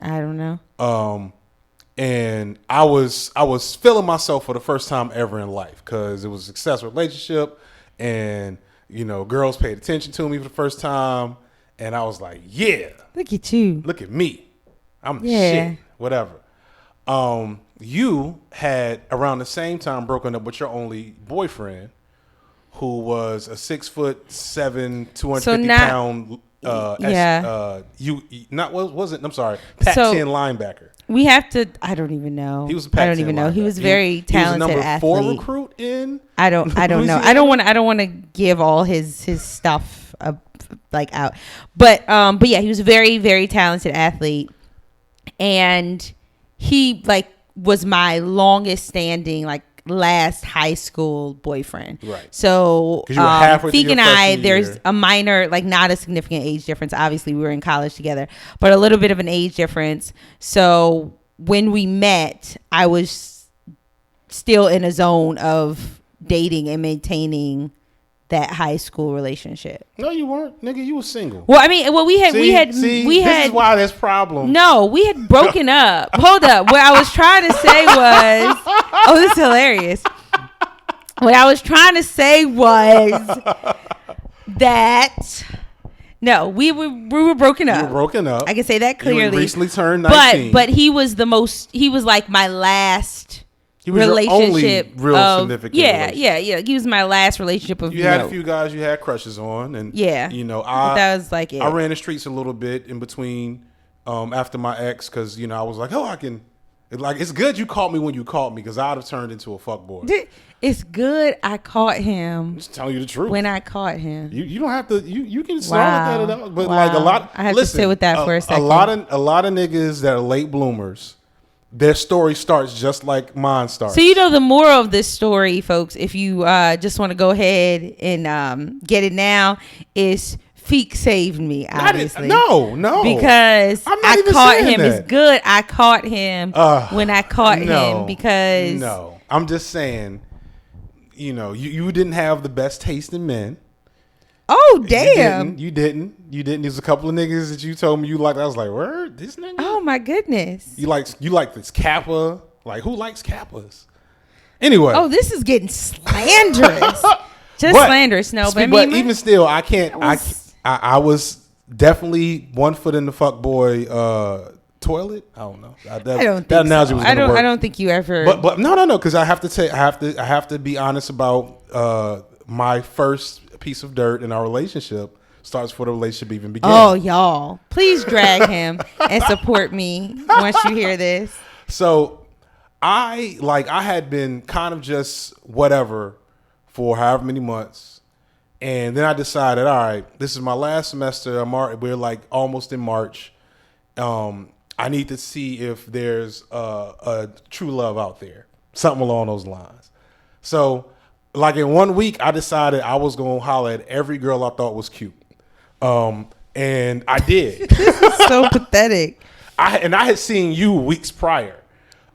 Speaker 2: I don't know.
Speaker 1: And I was feeling myself for the first time ever in life, because it was a successful relationship, and you know, girls paid attention to me for the first time, and I was like, yeah,
Speaker 2: look at you,
Speaker 1: look at me, I'm the shit, whatever. You had around the same time broken up with your only boyfriend, who was a 6'7", 250 pound Pac-10 linebacker.
Speaker 2: We have to. I don't even know.
Speaker 1: He was a Pac-10
Speaker 2: I don't even know. He was very talented.
Speaker 1: He was a
Speaker 2: athlete.
Speaker 1: number 4 recruit in.
Speaker 2: I don't know. I don't want to give all his stuff like out. But yeah, he was a very, very talented athlete, and he like was my longest standing last high school boyfriend.
Speaker 1: Right.
Speaker 2: So Fiq and I, there's a minor, not a significant age difference. Obviously, we were in college together, but a little bit of an age difference. So when we met, I was still in a zone of dating and maintaining that high school relationship.
Speaker 1: No, you weren't, nigga. You was single.
Speaker 2: Well, I mean, we had
Speaker 1: This is why there's problems.
Speaker 2: No, we had broken up. Hold up. What I was trying to say was, oh, this is hilarious. What I was trying to say was that no, we were broken up.
Speaker 1: You were broken up.
Speaker 2: I can say that clearly.
Speaker 1: You recently turned 19.
Speaker 2: But he was he was like my last.
Speaker 1: He was
Speaker 2: relationship
Speaker 1: your only real significant relationship.
Speaker 2: Yeah. He was my last relationship of
Speaker 1: you had a few guys you had crushes on, and
Speaker 2: yeah, that was like it.
Speaker 1: I ran the streets a little bit in between after my ex because I was like, it's good you caught me when you caught me because I'd have turned into a fuckboy.
Speaker 2: It's good I caught him.
Speaker 1: I'm just telling you the truth.
Speaker 2: When I caught him,
Speaker 1: you don't have to. You can snarl at that, but like a lot.
Speaker 2: I have to sit with that for a second.
Speaker 1: A lot of niggas that are late bloomers. Their story starts just like mine starts.
Speaker 2: So the moral of this story, folks, if you just want to go ahead and get it now, is Fiq saved me, obviously.
Speaker 1: No.
Speaker 2: Because I caught him.
Speaker 1: That.
Speaker 2: It's good I caught him when I caught him because...
Speaker 1: No, I'm just saying, you didn't have the best taste in men.
Speaker 2: Oh, damn.
Speaker 1: You didn't. There's a couple of niggas that you told me you liked. I was like, word? This nigga?
Speaker 2: Oh, my goodness.
Speaker 1: You like this Kappa? Like, who likes Kappas? Anyway.
Speaker 2: Oh, this is getting slanderous. Slanderous. No, but
Speaker 1: even still, I can't. I was definitely 1 foot in the fuckboy toilet. I don't know.
Speaker 2: I don't think so. I don't think you ever.
Speaker 1: But no. Because I have to be honest about my first piece of dirt in our relationship starts before the relationship even began.
Speaker 2: Oh, y'all, please drag him and support me once you hear this.
Speaker 1: So I had been kind of just whatever for however many months, and then I decided, all right, this is my last semester. We're like almost in March. I need to see if there's a true love out there, something along those lines. So like in 1 week, I decided I was going to holler at every girl I thought was cute. And I did.
Speaker 2: This is so pathetic.
Speaker 1: I had seen you weeks prior.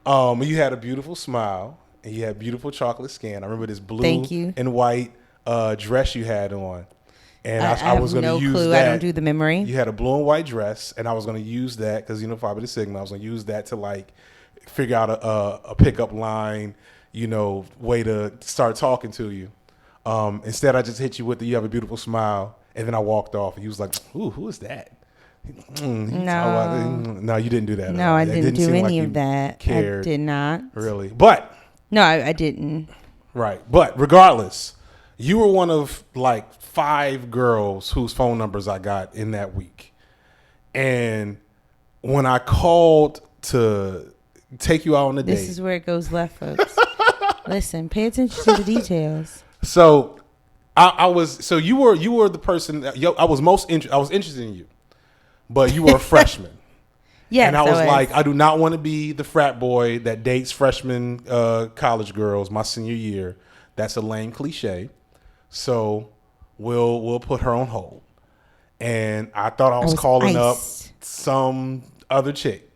Speaker 1: You had a beautiful smile and you had beautiful chocolate skin. I remember this blue and white dress you had on. And I was going to use
Speaker 2: clue.
Speaker 1: that.
Speaker 2: I don't do the memory.
Speaker 1: You had a blue and white dress, and I was going to use that because Phi Beta Sigma. I was going to use that to like figure out a pickup line, way to start talking to you. Instead, I just hit you with you have a beautiful smile, and then I walked off, and he was like, "Ooh, who is that?" No, you didn't do that.
Speaker 2: No, I didn't do any of that.
Speaker 1: Cared,
Speaker 2: I did not.
Speaker 1: Really, but
Speaker 2: no, I didn't.
Speaker 1: Right, but regardless, you were one of like 5 girls whose phone numbers I got in that week, and when I called to take you out on a date,
Speaker 2: this is where it goes left, folks. Listen, pay attention to the details.
Speaker 1: So you were the person that, I was interested in you, but you were a freshman.
Speaker 2: Yeah,
Speaker 1: and I was like, I do not want to be the frat boy that dates freshman college girls my senior year. That's a lame cliche. So we'll put her on hold. And I thought I was calling up some other chick.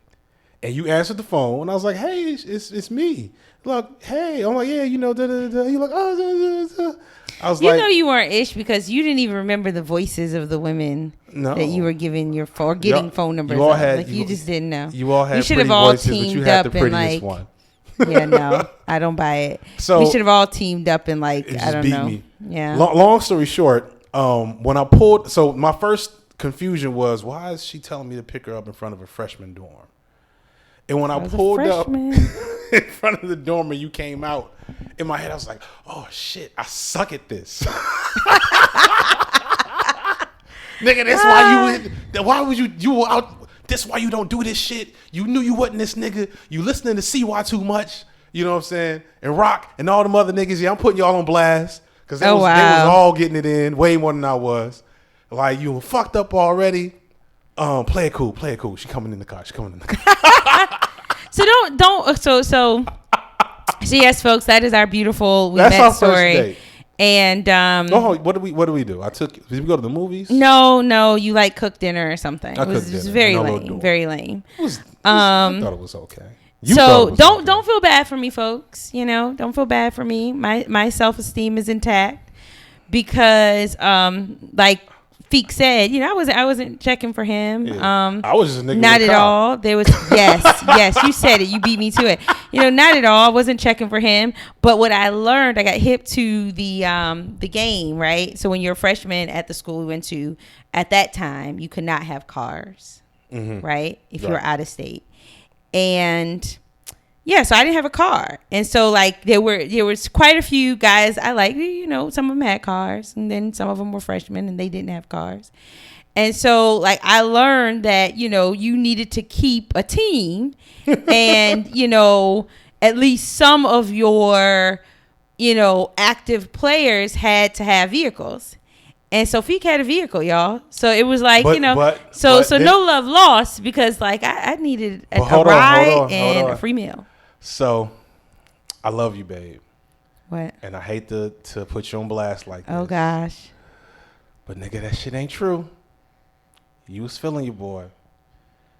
Speaker 1: And you answered the phone, and I was like, "Hey, it's me. Look, hey." I'm like, "Yeah, da-da-da-da." You're like, "Oh." I was like,
Speaker 2: you weren't ish because you didn't even remember the voices of the women that you were giving getting phone numbers. You just didn't know.
Speaker 1: You all had.
Speaker 2: We should have all teamed up and like. One. Yeah, no, I don't buy it. So we should have all teamed up and like I don't know. Me. Yeah.
Speaker 1: Long story short, when I pulled, so my first confusion was, why is she telling me to pick her up in front of a freshman dorm? And when I pulled up in front of the dorm and you came out, in my head I was like, oh shit, I suck at this. Nigga, that's why you were out. That's why you don't do this shit. You knew you wasn't this nigga. You listening to CY too much. You know what I'm saying? And Rock and all them other niggas. Yeah, I'm putting y'all on blast. Because they was all getting it in way more than I was. Like, you were fucked up already. Play it cool. She coming in the car.
Speaker 2: So So yes, folks, that is our beautiful
Speaker 1: That's
Speaker 2: met
Speaker 1: our
Speaker 2: story.
Speaker 1: First date.
Speaker 2: And
Speaker 1: what do we do? Did we go to the movies?
Speaker 2: No, you like cooked dinner or something. It was very lame.
Speaker 1: I thought it was okay.
Speaker 2: Don't feel bad for me, folks. Don't feel bad for me. My self-esteem is intact because like Fiq said, I wasn't checking for him.
Speaker 1: Yeah. I was just a nigga
Speaker 2: not
Speaker 1: with a
Speaker 2: at
Speaker 1: car.
Speaker 2: all. There was yes, you said it. You beat me to it. Not at all. I wasn't checking for him. But what I learned, I got hip to the game, right? So when you're a freshman at the school we went to, at that time, you could not have cars, right? If you were out of state, and yeah, so I didn't have a car. And so like there was quite a few guys I like, some of them had cars, and then some of them were freshmen and they didn't have cars. And so like I learned that, you needed to keep a team and, at least some of your, active players had to have vehicles. And so Fiq had a vehicle, y'all. So it was like, so no love lost, because like I needed a ride and a free meal.
Speaker 1: So, I love you, babe.
Speaker 2: What?
Speaker 1: And I hate to put you on blast like this.
Speaker 2: Oh, gosh.
Speaker 1: But, nigga, that shit ain't true. You was feeling your boy.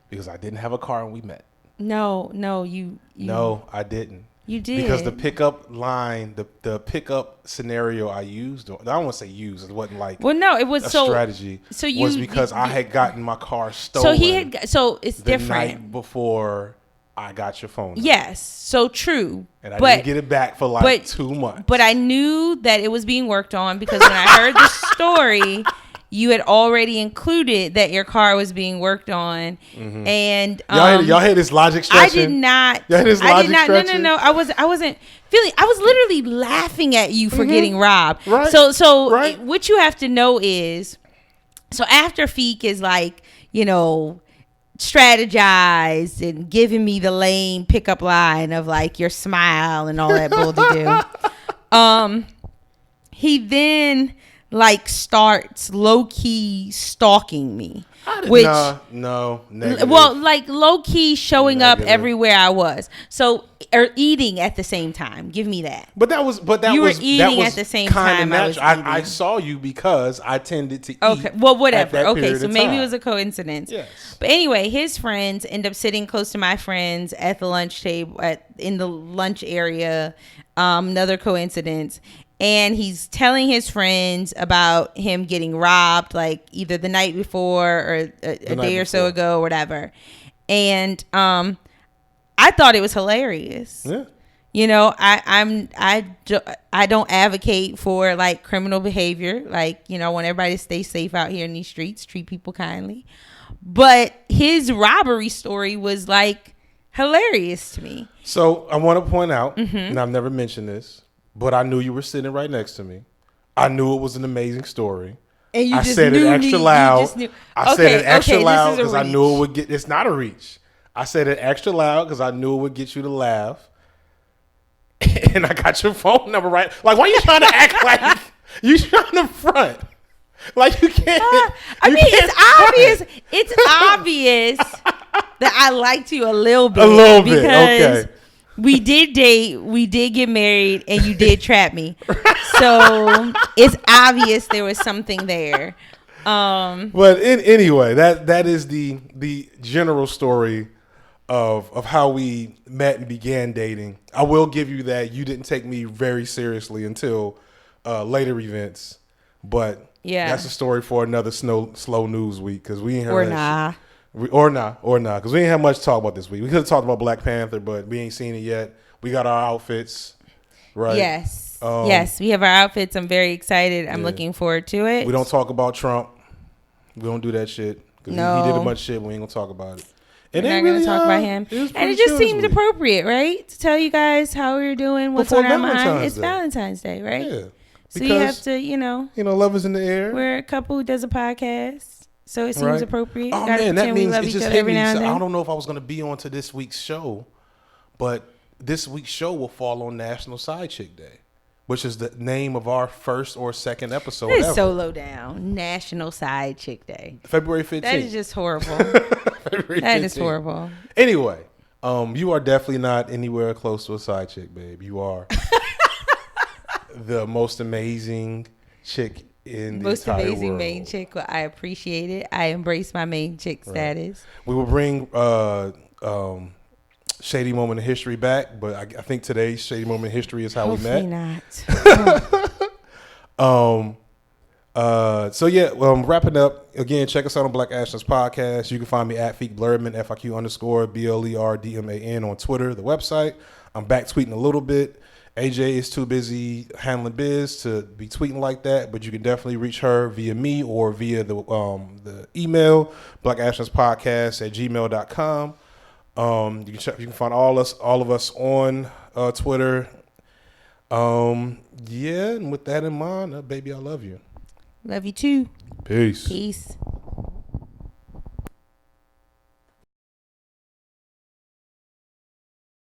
Speaker 1: Because I didn't have a car and we met.
Speaker 2: No, you.
Speaker 1: No, I didn't.
Speaker 2: You did.
Speaker 1: Because the pickup line, the pickup scenario I used, I don't want to say used. It wasn't like
Speaker 2: it was
Speaker 1: a strategy.
Speaker 2: So
Speaker 1: was because I had gotten my car stolen.
Speaker 2: So it's
Speaker 1: the
Speaker 2: different.
Speaker 1: Night before I got your phone number.
Speaker 2: Yes, so true.
Speaker 1: And I didn't get it back for like 2 months.
Speaker 2: But I knew that it was being worked on, because when I heard the story, you had already included that your car was being worked on. And
Speaker 1: y'all hear this logic stretching?
Speaker 2: I did not.
Speaker 1: Y'all hear this logic stretching?
Speaker 2: No. I wasn't feeling. I was literally laughing at you for getting robbed.
Speaker 1: Right.
Speaker 2: So
Speaker 1: right.
Speaker 2: What you have to know is, so after Fiq is like, strategized and giving me the lame pickup line of like your smile and all that bull to do. He then like starts low key stalking me. Which
Speaker 1: no, negative.
Speaker 2: Well, like low key showing
Speaker 1: Negative.
Speaker 2: up everywhere I was. So or eating at the same time. Give me that.
Speaker 1: But that was
Speaker 2: you were eating at the same time.
Speaker 1: I saw you because I tended to eat.
Speaker 2: Okay, well, whatever. Okay, so maybe
Speaker 1: time.
Speaker 2: it was a coincidence.
Speaker 1: Yes.
Speaker 2: But anyway, his friends end up sitting close to my friends at the lunch table, in the lunch area. Another coincidence. And he's telling his friends about him getting robbed, like either the night before or a day or so ago or whatever. And I thought it was hilarious.
Speaker 1: Yeah.
Speaker 2: I don't advocate for like criminal behavior. Like, I want everybody to stay safe out here in these streets, treat people kindly. But his robbery story was like hilarious to me.
Speaker 1: So I want to point out, and I've never mentioned this, but I knew you were sitting right next to me. I knew it was an amazing story.
Speaker 2: And you
Speaker 1: I
Speaker 2: just
Speaker 1: said
Speaker 2: knew
Speaker 1: it extra loud. I said it extra loud because I knew it would get. It's not a reach. I said it extra loud because I knew it would get you to laugh. And I got your phone number right. Like, why are you trying to act like you trying to front? Like you can't.
Speaker 2: It's obvious. It's obvious that I liked you a little bit.
Speaker 1: A little bit.
Speaker 2: Because
Speaker 1: Okay.
Speaker 2: we did date, we did get married, and you did trap me. So it's obvious there was something there.
Speaker 1: But anyway, that is the general story of how we met and began dating. I will give you that you didn't take me very seriously until later events, but
Speaker 2: yeah,
Speaker 1: that's a story for another slow news week because we ain't heard
Speaker 2: or
Speaker 1: that
Speaker 2: nah.
Speaker 1: shit. Or not, because we ain't have much to talk about this week. We could have talked about Black Panther, but we ain't seen it yet. We got our outfits, right?
Speaker 2: Yes, yes, we have our outfits. I'm very excited. I'm looking forward to it.
Speaker 1: We don't talk about Trump. We don't do that shit.
Speaker 2: No.
Speaker 1: He did a bunch of shit. We ain't gonna talk about it.
Speaker 2: And we're not going to talk about him. And it just seemed appropriate, right? To tell you guys how we're doing, what's on our mind. It's Valentine's Day, right?
Speaker 1: Yeah.
Speaker 2: So you have to,
Speaker 1: love is in the air.
Speaker 2: We're a couple who does a podcast. So it seems appropriate.
Speaker 1: Oh, man, that means it just hit me. So I don't know if I was going to be on to this week's show, but this week's show will fall on National Side Chick Day, which is the name of our first or second episode ever.
Speaker 2: It's so low down. National Side Chick Day.
Speaker 1: February 15th.
Speaker 2: That is just horrible.
Speaker 1: February 15th.
Speaker 2: That is horrible.
Speaker 1: Anyway, you are definitely not anywhere close to a side chick, babe. You are the most amazing chick in the entire world. Most amazing
Speaker 2: main chick. Well, I appreciate it. I embrace my main chick status.
Speaker 1: We will bring Shady Moment in History back, but I think today's Shady Moment in History is how
Speaker 2: Hopefully
Speaker 1: we met.
Speaker 2: Not.
Speaker 1: Um, so yeah, well, I'm wrapping up. Again, check us out on Black Ashes Podcast. You can find me at Fiq Blerdman, FIQ_BLERDMAN on Twitter, the website. I'm back tweeting a little bit. AJ is too busy handling biz to be tweeting like that, but you can definitely reach her via me or via the email, blackashspodcast@gmail.com. You can find all of us on Twitter. Yeah, and with that in mind, baby, I love you.
Speaker 2: Love you too.
Speaker 1: Peace.
Speaker 2: Peace.